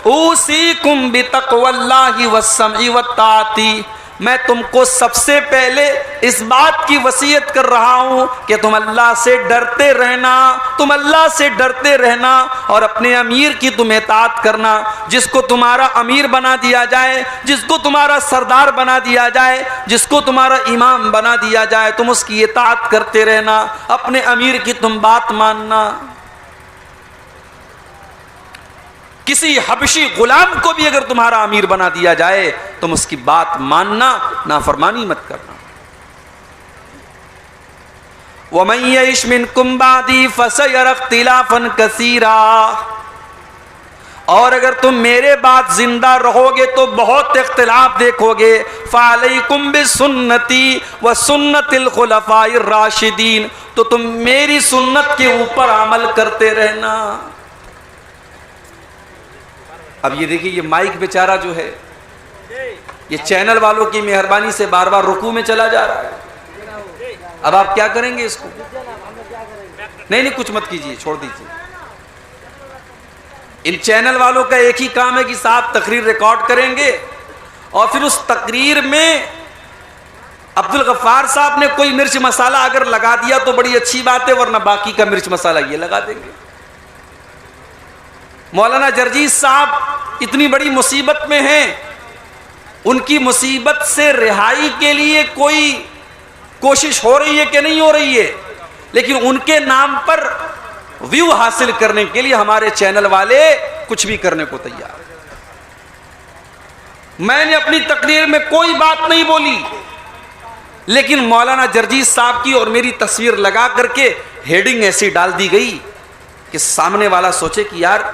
ऊसीकुम बितक़वल्लाहि वस्समई वत्ताअती, मैं तुमको सबसे पहले इस बात की वसीयत कर रहा हूं कि तुम अल्लाह से डरते रहना, तुम अल्लाह से डरते रहना और अपने अमीर की तुम इताअत करना। जिसको तुम्हारा अमीर बना दिया जाए, जिसको तुम्हारा सरदार बना दिया जाए, जिसको तुम्हारा इमाम बना दिया जाए, तुम उसकी इताअत करते रहना, अपने अमीर की तुम बात मानना। किसी हबशी गुलाम को भी अगर तुम्हारा अमीर बना दिया जाए, तुम उसकी बात मानना, नाफरमानी मत करना। वमन यइश मिनकुम बादी फसयरा इख्तिलाफन कसीरा, और अगर तुम मेरे बाद जिंदा रहोगे तो बहुत इख्तिलाफ देखोगे। फ़अलैकुम बिसुन्नती व सुन्नतिल खुलफाइर राशिदीन, तो तुम मेरी सुन्नत के ऊपर अमल करते रहना। अब ये देखिए, ये माइक बेचारा जो है, ये चैनल वालों की मेहरबानी से बार बार रुकू में चला जा रहा है। अब आप क्या करेंगे इसको? नहीं, कुछ मत कीजिए, छोड़ दीजिए। इन चैनल वालों का एक ही काम है कि साहब तकरीर रिकॉर्ड करेंगे और फिर उस तकरीर में अब्दुल गफ्फार साहब ने कोई मिर्च मसाला अगर लगा दिया तो बड़ी अच्छी बात है, वरना बाकी का मिर्च मसाला ये लगा देंगे। मौलाना जर्जीस साहब इतनी बड़ी मुसीबत में हैं, उनकी मुसीबत से रिहाई के लिए कोई कोशिश हो रही है कि नहीं हो रही है, लेकिन उनके नाम पर व्यू हासिल करने के लिए हमारे चैनल वाले कुछ भी करने को तैयार। मैंने अपनी तकरीर में कोई बात नहीं बोली, लेकिन मौलाना जर्जीस साहब की और मेरी तस्वीर लगा करके हेडिंग ऐसी डाल दी गई कि सामने वाला सोचे कि यार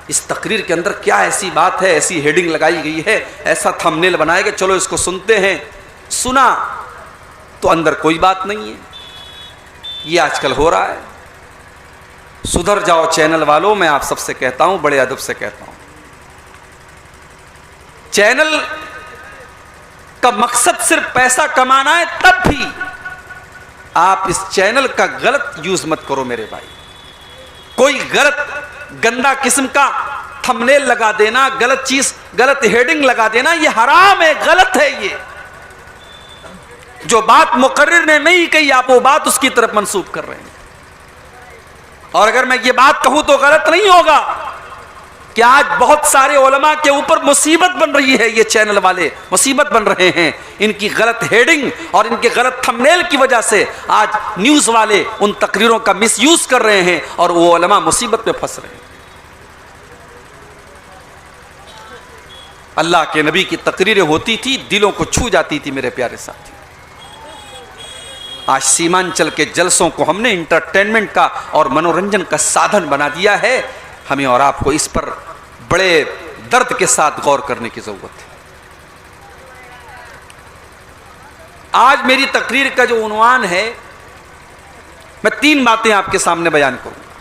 इस तकरीर के अंदर क्या ऐसी बात है, ऐसी हेडिंग लगाई गई है, ऐसा थंबनेल बनाया कि चलो इसको सुनते हैं। सुना तो अंदर कोई बात नहीं है। ये आजकल हो रहा है। सुधर जाओ चैनल वालों, मैं आप सबसे कहता हूं, बड़े अदब से कहता हूं, चैनल का मकसद सिर्फ पैसा कमाना है, तब भी आप इस चैनल का गलत यूज मत करो मेरे भाई। कोई गलत गंदा किस्म का थंबनेल लगा देना, गलत चीज, गलत हेडिंग लगा देना, ये हराम है, गलत है। ये जो बात मुकर्रिर ने नहीं कही, आप वो बात उसकी तरफ मंसूब कर रहे हैं। और अगर मैं ये बात कहूं तो गलत नहीं होगा कि आज बहुत सारे उलमा के ऊपर मुसीबत बन रही है। ये चैनल वाले मुसीबत बन रहे हैं। इनकी गलत हेडिंग और इनके गलत थंबनेल की वजह से आज न्यूज वाले उन तकरीरों का मिसयूज कर रहे हैं और वो उलमा मुसीबत में फंस रहे हैं। अल्लाह के नबी की तकरीरें होती थी, दिलों को छू जाती थी मेरे प्यारे साथी। आज सीमांचल के जलसों को हमने इंटरटेनमेंट का और मनोरंजन का साधन बना दिया है। हमें और आपको इस पर बड़े दर्द के साथ गौर करने की जरूरत है। आज मेरी तकरीर का जो उन्वान है, मैं 3 बातें आपके सामने बयान करूंगा।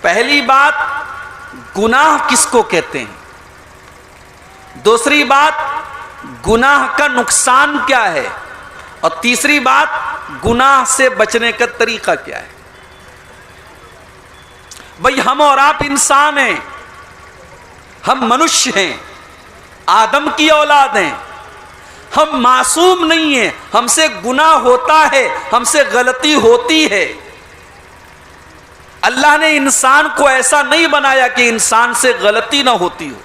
पहली बात, गुनाह किसको कहते हैं। दूसरी बात, गुनाह का नुकसान क्या है। और तीसरी बात, गुनाह से बचने का तरीका क्या है। भाई हम और आप इंसान हैं, हम मनुष्य हैं, आदम की औलाद हैं, हम मासूम नहीं हैं। हमसे गुनाह होता है, हमसे गलती होती है। अल्लाह ने इंसान को ऐसा नहीं बनाया कि इंसान से गलती ना होती हो।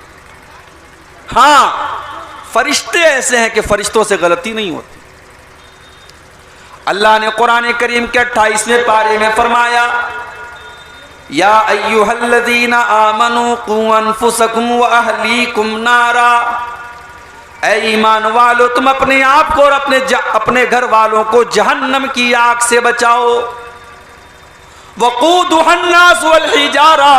हां, फरिश्ते ऐसे हैं कि फरिश्तों से गलती नहीं होती। अल्लाह ने कुरान करीम के 28वें पारे में फरमाया, या अय्युहल्लज़ीना आमनू कू अनफुसकुम व अहलीकुम नारा। ऐ ईमान वालो, तुम अपने आप को और अपने घर वालों को जहन्नम की आग से बचाओ। वक़ूदुहन्नास वल हिजारा,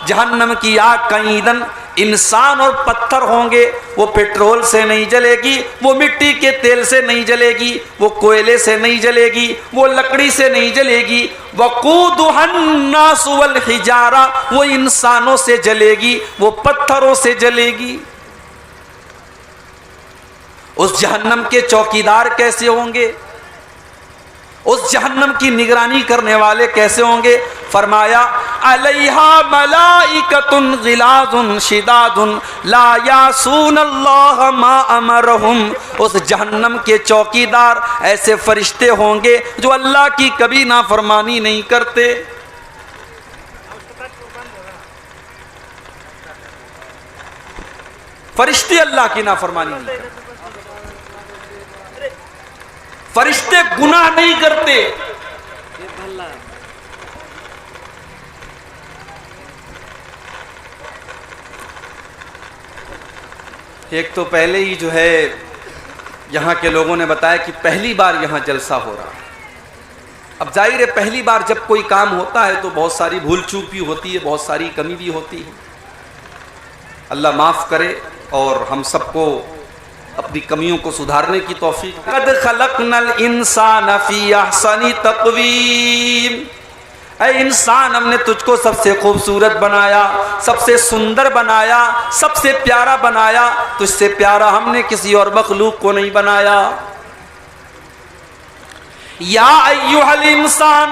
जहन्नम की आग का ईंधन इंसान और पत्थर होंगे। वो पेट्रोल से नहीं जलेगी, वो मिट्टी के तेल से नहीं जलेगी, वो कोयले से नहीं जलेगी, वो लकड़ी से नहीं जलेगी। वक़ूदुहन्नास वल हिजारा, वो इंसानों से जलेगी, वो पत्थरों से जलेगी। उस जहन्नम के चौकीदार कैसे होंगे, उस जहन्नम की निगरानी करने वाले कैसे होंगे। फरमाया, अलैहा मलाइकतुन गिलाजुन शिदादुन ला यासूनल्लाह मा अमरहुम। उस जहन्नम के चौकीदार ऐसे फरिश्ते होंगे जो अल्लाह की कभी नाफरमानी नहीं करते। फरिश्ते अल्लाह की नाफरमानी नहीं करते, फरिश्ते गुनाह नहीं करते। एक तो पहले ही जो है यहाँ के लोगों ने बताया कि पहली बार यहाँ जलसा हो रहा है। अब जाहिर है पहली बार जब कोई काम होता है तो बहुत सारी भूल चूक भी होती है, बहुत सारी कमी भी होती है। अल्लाह माफ़ करे और हम सबको अपनी कमियों को सुधारने की तौफीक। कद खलकनल इंसान फी अहसनी तक़वीम। ऐ इंसान, हमने तुझको सबसे खूबसूरत बनाया, सबसे सुंदर बनाया, सबसे प्यारा बनाया। तुझसे प्यारा हमने किसी और मखलूक को नहीं बनाया। या अय्युहल इंसान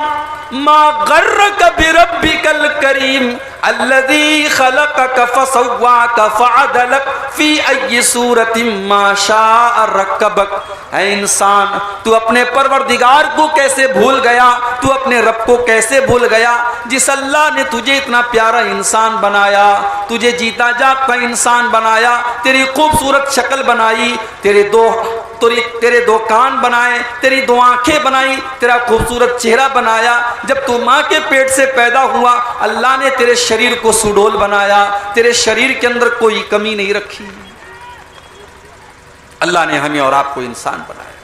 मा गर्रक बिरब्बिकल करीम अल्लज़ी खलक़क फसव्वाक फ़अदलक फ़ी अय्यि सूरतिन मा शाअ रक्कबक। ऐ इंसान, तू अपने परवरदिगार को कैसे भूल गया, तू अपने रब को कैसे भूल गया जिस अल्लाह ने तुझे इतना प्यारा इंसान बनाया, तुझे जीता जागता इंसान बनाया, तेरी खूबसूरत शक्ल बनाई, तेरे दो कान बनाए, तेरी 2 आंखें बनाई, तेरा खूबसूरत चेहरा बनाया। जब तू माँ के पेट से पैदा हुआ, अल्लाह ने तेरे शरीर को सुडौल बनाया, तेरे शरीर के अंदर कोई कमी नहीं रखी। अल्लाह ने हमें और आपको इंसान बनाया।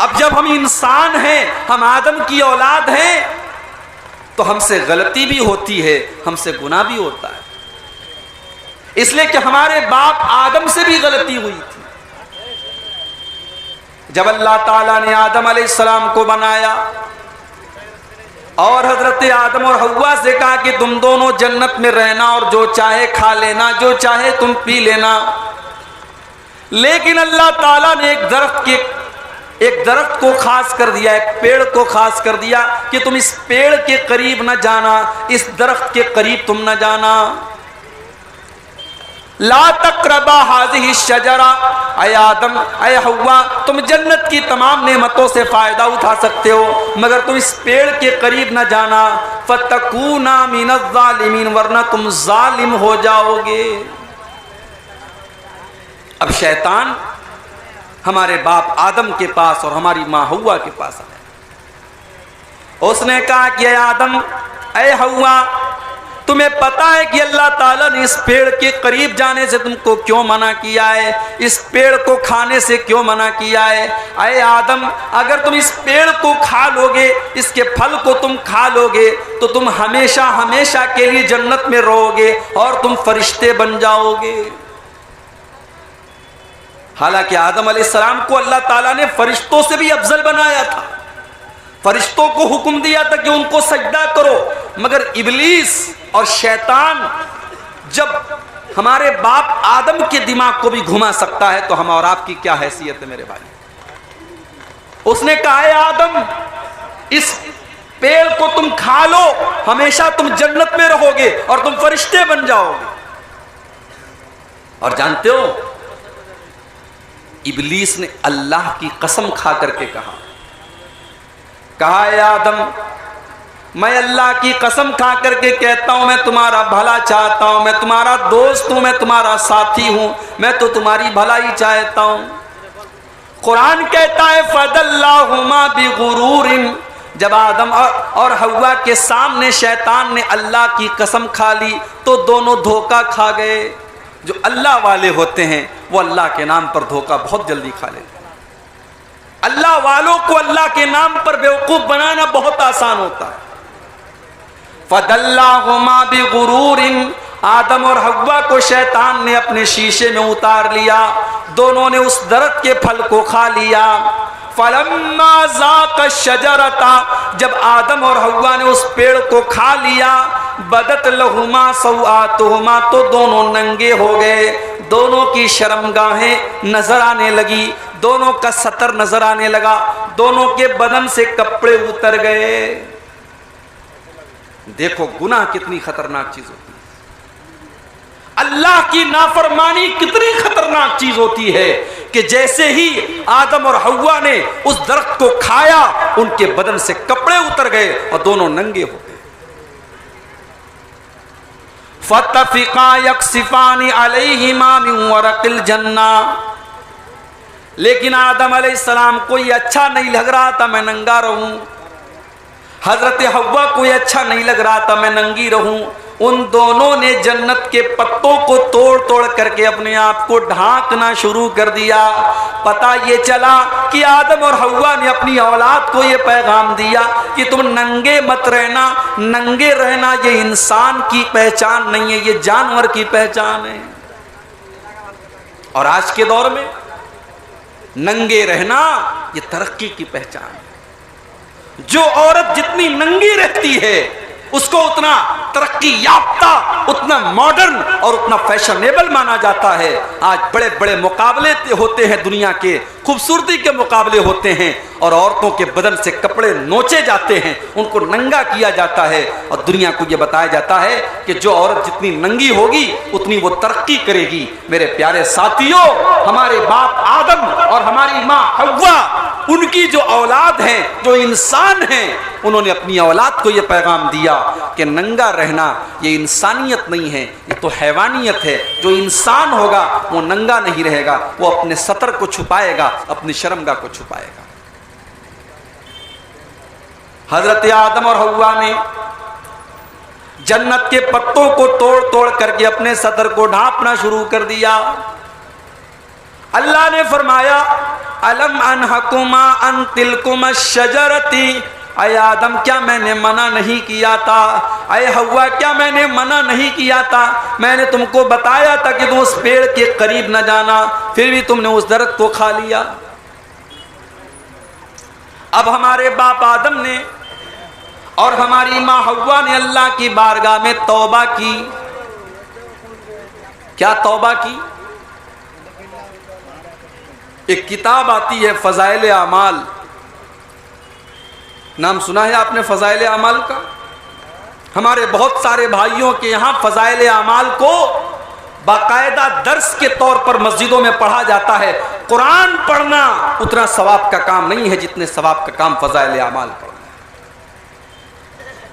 अब जब हम इंसान हैं, हम आदम की औलाद हैं, तो हमसे गलती भी होती है, हमसे गुनाह भी होता है। इसलिए कि हमारे बाप आदम से भी गलती हुई थी। जब अल्लाह ताला ने आदम अलैहिस्सलाम को बनाया और हजरत आदम और हव्वा से कहा कि तुम दोनों जन्नत में रहना और जो चाहे खा लेना, जो चाहे तुम पी लेना, लेकिन अल्लाह ताला ने एक दरख्त को खास कर दिया, एक पेड़ को खास कर दिया कि तुम इस पेड़ के करीब न जाना, इस दरख्त के करीब तुम न जाना। ला तक़रबा हाज़िही शजरा, ऐ आदम ऐ हव्वा, तुम जन्नत की तमाम नेमतों से फायदा उठा सकते हो, मगर तुम इस पेड़ के करीब न जाना। फतकूना मिनज़ ज़ालिमीन, वरना तुम जालिम हो जाओगे। अब शैतान हमारे बाप आदम के पास और हमारी माँ हव्वा के पास आया। उसने कहा कि ऐ आदम ऐ हव्वा, तुम्हें पता है कि अल्लाह ताला ने इस पेड़ के करीब जाने से तुमको क्यों मना किया है, इस पेड़ को खाने से क्यों मना किया है? ऐ आदम, अगर तुम इस पेड़ को खा लोगे, इसके फल को तुम खा लोगे, तो तुम हमेशा हमेशा के लिए जन्नत में रहोगे और तुम फरिश्ते बन जाओगे। हालांकि आदम अलैहिस्सलाम को अल्लाह ताला ने फरिश्तों से भी अफजल बनाया था, फरिश्तों को हुक्म दिया था कि उनको सजदा करो, मगर इब्लीस और शैतान जब हमारे बाप आदम के दिमाग को भी घुमा सकता है तो हम और आपकी क्या हैसियत है मेरे भाई। उसने कहा है आदम, इस पेड़ को तुम खा लो, हमेशा तुम जन्नत में रहोगे और तुम फरिश्ते बन जाओगे। और जानते हो, इब्लीस ने अल्लाह की कसम खा करके कहा है आदम, मैं अल्लाह की कसम खा करके कहता हूं, मैं तुम्हारा भला चाहता हूं, मैं तुम्हारा दोस्त हूं, मैं तुम्हारा साथी हूं, मैं तो तुम्हारी भलाई चाहता हूं। कुरान कहता है फदल्लाहुमा बिगुरूरिन, जब आदम और हव्वा के सामने शैतान ने अल्लाह की कसम खा ली तो दोनों धोखा खा गए। जो अल्लाह वाले होते हैं वो अल्लाह के नाम पर धोखा बहुत जल्दी खा लेते हैं। अल्लाह वालों को अल्लाह के नाम पर बेवकूफ बनाना बहुत आसान होता है। फदल्लाहुमा बिगुरूरिन, आदम और हव्वा को शैतान ने अपने शीशे में उतार लिया, दोनों ने उस दरख्त के फल को खा लिया। फलम्मा ज़ाक़ा शजरता, जब आदम और हव्वा ने उस पेड़ को खा लिया, बदत लहुमा सौआतुहुमा, तो दोनों नंगे हो गए, दोनों की शर्मगाहें नजर आने लगी, दोनों का सतर नजर आने लगा, दोनों के बदन से कपड़े उतर गए। देखो गुनाह कितनी खतरनाक चीज होती है, अल्लाह की नाफरमानी कितनी खतरनाक चीज होती है कि जैसे ही आदम और हव्वा ने उस दरख्त को खाया, उनके बदन से कपड़े उतर गए और दोनों नंगे हो गए। फतफिका यक्सिफानी अलैहिमा मिन वरक़िल जन्ना, लेकिन आदम अलैहिस्सलाम को ये अच्छा नहीं लग रहा था मैं नंगा रहूं, हजरत हव्वा को ये अच्छा नहीं लग रहा था मैं नंगी रहूं। उन दोनों ने जन्नत के पत्तों को तोड़ तोड़ करके अपने आप को ढांकना शुरू कर दिया। पता ये चला कि आदम और हव्वा ने अपनी औलाद को ये पैगाम दिया कि तुम नंगे मत रहना, नंगे रहना ये इंसान की पहचान नहीं है, ये जानवर की पहचान है। और आज के दौर में नंगे रहना ये तरक्की की पहचान है। जो औरत जितनी नंगी रहती है उसको उतना तरक्की याफ्ता, उतना मॉडर्न और उतना फैशनेबल माना जाता है। आज बड़े बड़े मुकाबले होते हैं, दुनिया के खूबसूरती के मुकाबले होते हैं और औरतों के बदन से कपड़े नोचे जाते हैं, उनको नंगा किया जाता है और दुनिया को यह बताया जाता है कि जो औरत जितनी नंगी होगी उतनी वो तरक्की करेगी। मेरे प्यारे साथियों, हमारे बाप आदम और हमारी माँ हव्वा, उनकी जो औलाद है, जो इंसान हैं, उन्होंने अपनी औलाद को यह पैगाम दिया कि नंगा रहना ये इंसानियत नहीं है, ये तो हैवानियत है। जो इंसान होगा वो नंगा नहीं रहेगा, वो अपने सतर को छुपाएगा, अपनी शर्मगाह को छुपाएगा। हजरत आदम और हव्वा ने जन्नत के पत्तों को तोड़ तोड़ करके अपने सतर को ढांपना शुरू कर दिया। अल्लाह ने फरमाया अलम अनहकुमा अन तिलकुमा शजरती अय आदम क्या मैंने मना नहीं किया था, अय हव्वा क्या मैंने मना नहीं किया था, मैंने तुमको बताया था कि तुम उस पेड़ के करीब न जाना, फिर भी तुमने उस दरख्त को खा लिया। अब हमारे बाप आदम ने और हमारी माँ हव्वा ने अल्लाह की बारगाह में तौबा की। क्या तौबा की? एक किताब आती है फजाइल अमाल, नाम सुना है आपने फजाइल अमाल का? हमारे बहुत सारे भाइयों के यहाँ फजाइल अमाल को बाकायदा दर्स के तौर पर मस्जिदों में पढ़ा जाता है। कुरान पढ़ना उतना सवाब का काम नहीं है जितने सवाब का काम फजाइल अमाल पढ़ना है।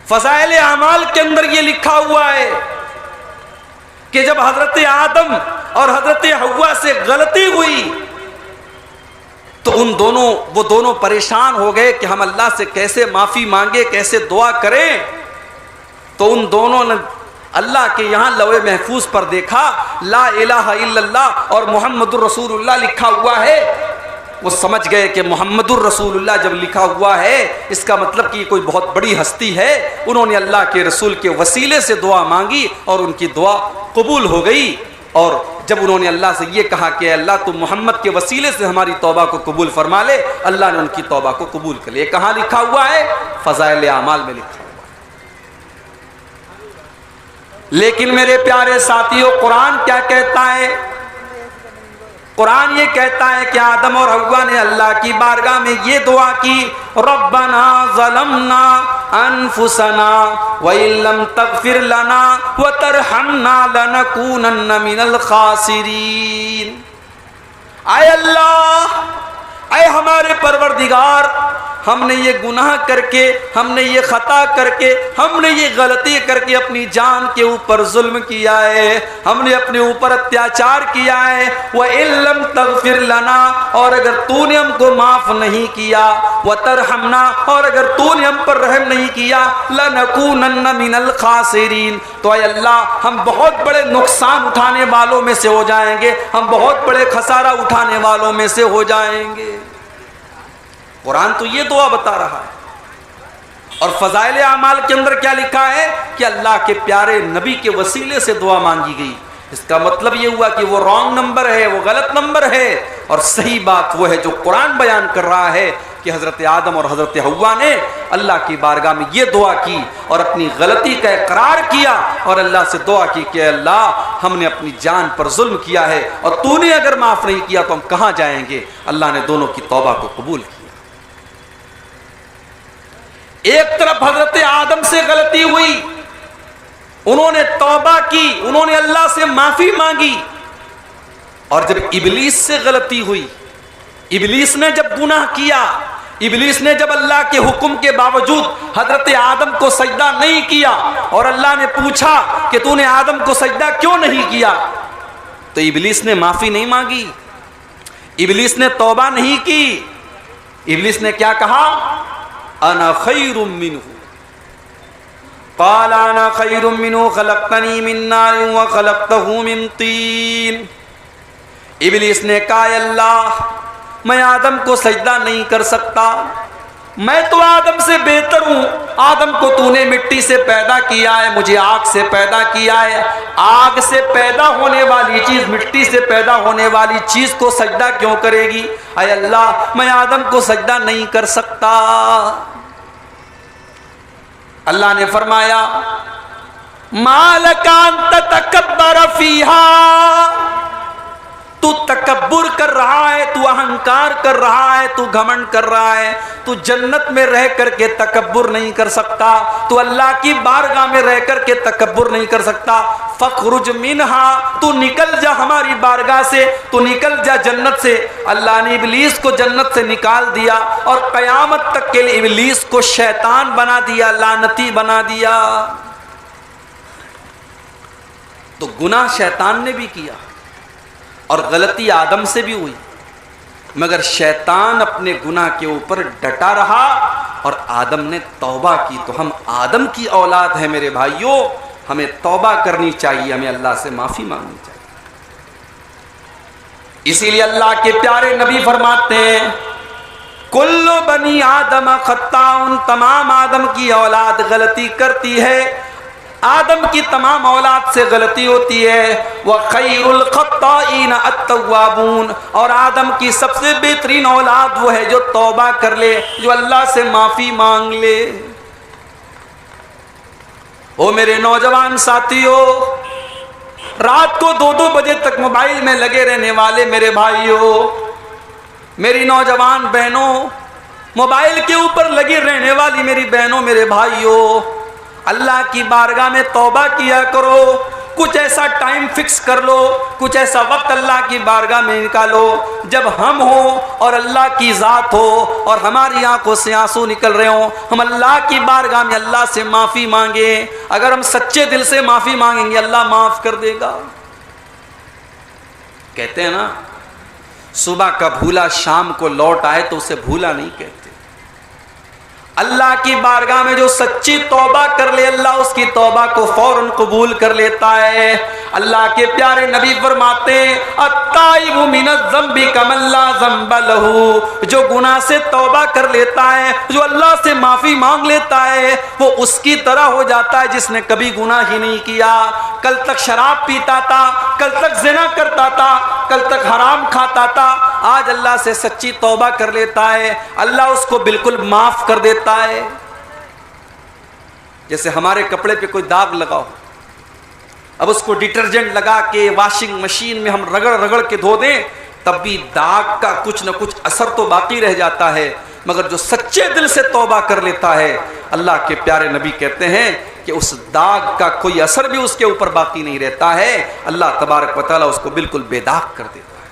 फजाइल अमाल के अंदर यह लिखा हुआ है कि जब हजरत आदम और हजरत हव्वा से गलती हुई तो वो दोनों परेशान हो गए कि हम अल्लाह से कैसे माफी मांगे, कैसे दुआ करें। तो उन दोनों ने अल्लाह के यहाँ लौह महफूज पर देखा ला इलाहा इल्लल्लाह और मुहम्मदुर रसूलुल्लाह लिखा हुआ है। वो समझ गए कि मुहम्मदुर रसूलुल्लाह जब लिखा हुआ है इसका मतलब कि कोई बहुत बड़ी हस्ती है। उन्होंने अल्लाह के रसूल के वसीले से दुआ मांगी और उनकी दुआ कबूल हो गई। और जब उन्होंने अल्लाह से ये कहा कि अल्लाह तुम मोहम्मद के वसीले से हमारी तौबा को कबूल फरमा ले, अल्लाह ने उनकी तौबा को कबूल कर लिया। कहाँ लिखा हुआ है? फजाइल अमाल में लिखा हुआ है। लेकिन मेरे प्यारे साथियों, कुरान क्या कहता है? कुरान ये कहता है कि आदम और हव्वा ने अल्लाह की बारगाह में ये दुआ की, रब्बना ज़लमना अनफुसना व इल्लम तगफिर लना व तरहमना लनकूनन्न मिनल खासिरीन। आए अल्लाह, आए हमारे परवरदिगार, हमने ये गुनाह करके, हमने ये खता करके, हमने ये गलती करके अपनी जान के ऊपर जुल्म किया है, हमने अपने ऊपर अत्याचार किया है। व इल्लम तगफिर लना, और अगर तूने हमको माफ नहीं किया, व तरहमना, और अगर तूने हम पर रहम नहीं किया, लनकूनन्न मिनल खासिरीन, तो ऐ अल्लाह हम बहुत बड़े नुकसान उठाने वालों में से हो जाएंगे, हम बहुत बड़े खसारा उठाने वालों में से हो जाएंगे। कुरान तो ये दुआ बता रहा है। और फजाइल अमाल के अंदर क्या लिखा है कि अल्लाह के प्यारे नबी के वसीले से दुआ मांगी गई। इसका मतलब ये हुआ कि वो रॉन्ग नंबर है, वो गलत नंबर है। और सही बात वो है जो कुरान बयान कर रहा है कि हजरत आदम और हजरत हव्वा ने अल्लाह की बारगाह में ये दुआ की और अपनी गलती का इकरार किया और अल्लाह से दुआ की कि अल्लाह हमने अपनी जान पर जुल्म किया है और तूने अगर माफ नहीं किया तो हम कहाँ जाएंगे। अल्लाह ने दोनों की तौबा को कबूल किया। एक तरफ हजरत आदम से गलती हुई, उन्होंने तौबा की, उन्होंने अल्लाह से माफी मांगी। और जब इबलीस से गलती हुई, इबलीस ने जब गुनाह किया, इबलीस ने जब अल्लाह के हुक्म के बावजूद हजरत आदम को सजदा नहीं किया और अल्लाह ने पूछा कि तूने आदम को सजदा क्यों नहीं किया, तो इबलीस ने माफी नहीं मांगी, इबलीस ने तौबा नहीं की। इबलीस ने क्या कहा? अना खैरुम मिन्हु, क़ाल अना खैरुम मिन्हु खलक़तनी मिन नारिन व खलक़तहु मिन तीन। इबलीस ने कहा अल्लाह मैं आदम को सजदा नहीं कर सकता, मैं तो आदम से बेहतर हूं। आदम को तूने मिट्टी से पैदा किया है, मुझे आग से पैदा किया है। आग से पैदा होने वाली चीज मिट्टी से पैदा होने वाली चीज को सजदा क्यों करेगी? अय अल्लाह मैं आदम को सजदा नहीं कर सकता। अल्लाह ने फरमाया मालकान ततकब्बर फीहा, तू तकब्बुर कर रहा है, तू अहंकार कर रहा है, तू घमंड कर रहा है, तू जन्नत में रह करके तकब्बुर नहीं कर सकता, तू अल्लाह की बारगाह में रह करके तकब्बुर नहीं कर सकता। फखरुज मिनहा, तू निकल जा हमारी बारगाह से, तू निकल जा जन्नत से। अल्लाह ने इबलीस को जन्नत से निकाल दिया और कयामत तक के लिए इबलीस को शैतान बना दिया, लानती बना दिया। तो गुनाह शैतान ने भी किया और गलती आदम से भी हुई, मगर शैतान अपने गुनाह के ऊपर डटा रहा और आदम ने तौबा की। तो हम आदम की औलाद हैं मेरे भाइयों, हमें तौबा करनी चाहिए, हमें अल्लाह से माफी मांगनी चाहिए। इसीलिए अल्लाह के प्यारे नबी फरमाते हैं कुल्लु बनी आदम खत्ताउन, तमाम आदम की औलाद गलती करती है, आदम की तमाम औलाद से गलती होती है। वह खैरुल खत्ताईन अत्तवाबून, और आदम की सबसे बेहतरीन औलाद वो है जो तौबा कर ले, जो अल्लाह से माफी मांग ले। ओ मेरे नौजवान साथियों, रात को 2-2 बजे तक मोबाइल में लगे रहने वाले मेरे भाइयों, मेरी नौजवान बहनों, मोबाइल के ऊपर लगी रहने वाली मेरी बहनों, मेरे भाइयों, अल्लाह की बारगाह में तौबा किया करो। कुछ ऐसा टाइम फिक्स कर लो, कुछ ऐसा वक्त अल्लाह की बारगाह में निकालो जब हम हो और अल्लाह की ज़ात हो और हमारी आंखों से आंसू निकल रहे हो, हम अल्लाह की बारगाह में अल्लाह से माफ़ी मांगे। अगर हम सच्चे दिल से माफ़ी मांगेंगे अल्लाह माफ़ कर देगा। कहते हैं ना, सुबह का भूला शाम को लौट आए तो उसे भूला नहीं कहते। अल्लाह की बारगाह में जो सच्ची तौबा कर ले, अल्लाह उसकी तौबा को फौरन कबूल कर लेता है। अल्लाह के प्यारे नबी फरमाते हैं, अत्ताइबु मिनज़्ज़म्बि कमल्ला ज़म्ब लहू, जो गुनाह से तौबा कर लेता है, जो अल्लाह से माफ़ी मांग लेता है, वो उसकी तरह हो जाता है जिसने कभी गुनाह ही नहीं किया। कल तक शराब पीता था, कल तक ज़िना करता था, कल तक हराम खाता था, आज अल्लाह से सच्ची तौबा कर लेता है, अल्लाह उसको बिल्कुल माफ़ कर देता है। जैसे हमारे कपड़े पे कोई दाग लगाओ, अब उसको डिटर्जेंट लगा के वॉशिंग मशीन में हम रगड़ रगड़ के धो दें, तब भी दाग का कुछ न कुछ असर तो बाकी रह जाता है। मगर जो सच्चे दिल से तौबा कर लेता है, अल्लाह के प्यारे नबी कहते हैं कि उस दाग का कोई असर भी उसके ऊपर बाकी नहीं रहता है, अल्लाह तबारक व तआला उसको बिल्कुल बेदाग कर देता है।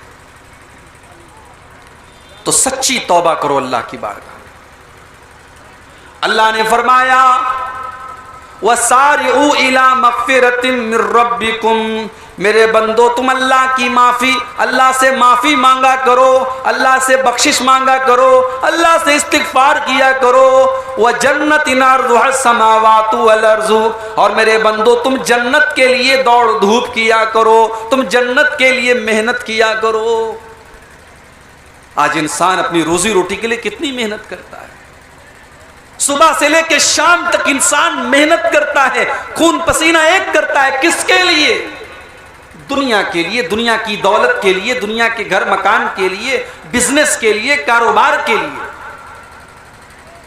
तो सच्ची तौबा करो अल्लाह की बारगाह। अल्लाह ने फरमाया, वसारिऊ इला मग़फ़िरतिम मिर रब्बिकुम, मेरे बंदो तुम अल्लाह की माफ़ी, अल्लाह से माफ़ी मांगा करो, अल्लाह से बख्शिश मांगा करो, अल्लाह से इस्तिग़फ़ार किया करो। व जन्नतिन अर्ज़ुहा समावातु वल अर्ज़ु, और मेरे बंदो तुम जन्नत के लिए दौड़ धूप किया करो, तुम जन्नत के लिए मेहनत किया करो। आज इंसान अपनी रोजी रोटी के लिए कितनी मेहनत करता है, सुबह से लेकर शाम तक इंसान मेहनत करता है, खून पसीना एक करता है, किसके लिए? दुनिया के लिए, दुनिया की दौलत के लिए, दुनिया के घर मकान के लिए, बिजनेस के लिए, कारोबार के लिए।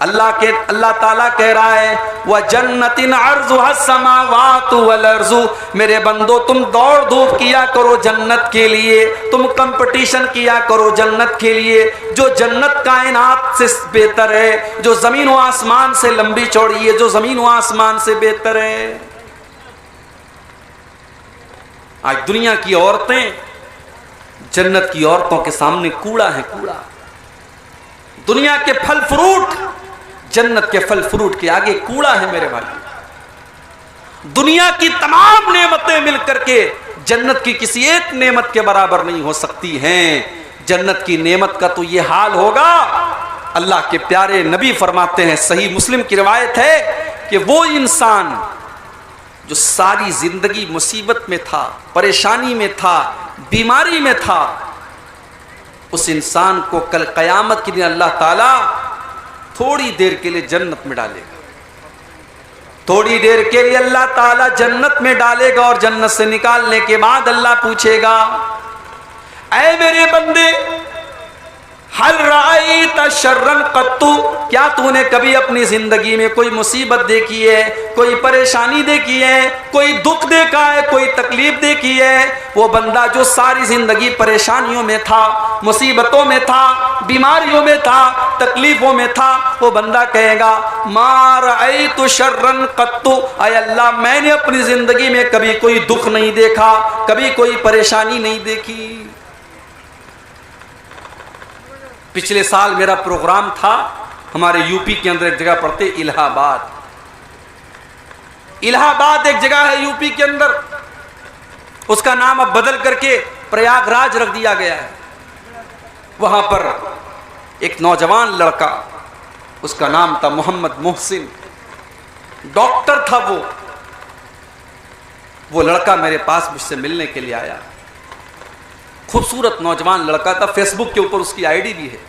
अल्लाह ताला कह रहा है, वह जन्नतिन अर्ज़ुहा समावातु वल अर्ज़ु, मेरे बंदो तुम दौड़ धूप किया करो जन्नत के लिए, तुम कंपटीशन किया करो जन्नत के लिए। जो जन्नत कायनात से बेहतर है, जो जमीन व आसमान से लंबी चौड़ी है, जो जमीन व आसमान से बेहतर है। आज दुनिया की औरतें जन्नत की औरतों के सामने कूड़ा है, कूड़ा। दुनिया के फल फ्रूट जन्नत के फल फ्रूट के आगे कूड़ा है मेरे भाई। दुनिया की तमाम नेमतें मिलकर के जन्नत की किसी एक नेमत के बराबर नहीं हो सकती हैं। जन्नत की नेमत का तो ये हाल होगा, अल्लाह के प्यारे नबी फरमाते हैं, सही मुस्लिम की रिवायत है कि वो इंसान जो सारी जिंदगी मुसीबत में था, परेशानी में था, बीमारी में था, उस इंसान को कल क़यामत के दिन अल्लाह ताला थोड़ी देर के लिए जन्नत में डालेगा। थोड़ी देर के लिए अल्लाह ताला जन्नत में डालेगा और जन्नत से निकालने के बाद अल्लाह पूछेगा, ऐ मेरे बंदे, हल रायत शर्रन कत्तु, क्या तूने कभी अपनी जिंदगी में कोई मुसीबत देखी है, कोई परेशानी देखी है, कोई दुख देखा है, कोई तकलीफ देखी है? वो बंदा जो सारी जिंदगी परेशानियों में था, मुसीबतों में था, बीमारियों में था, तकलीफों में था, वो बंदा कहेगा, मा रायतु शर्रन कत्तु, ऐ अल्लाह मैंने अपनी जिंदगी में कभी कोई दुख नहीं देखा, कभी कोई परेशानी नहीं देखी। पिछले साल मेरा प्रोग्राम था, हमारे यूपी के अंदर एक जगह पड़ते इलाहाबाद। इलाहाबाद एक जगह है यूपी के अंदर, उसका नाम अब बदल करके प्रयागराज रख दिया गया है। वहां पर एक नौजवान लड़का, उसका नाम था मोहम्मद मोहसिन, डॉक्टर था वो लड़का मेरे पास मुझसे मिलने के लिए आया। खूबसूरत नौजवान लड़का था, फेसबुक के ऊपर उसकी आईडी भी है।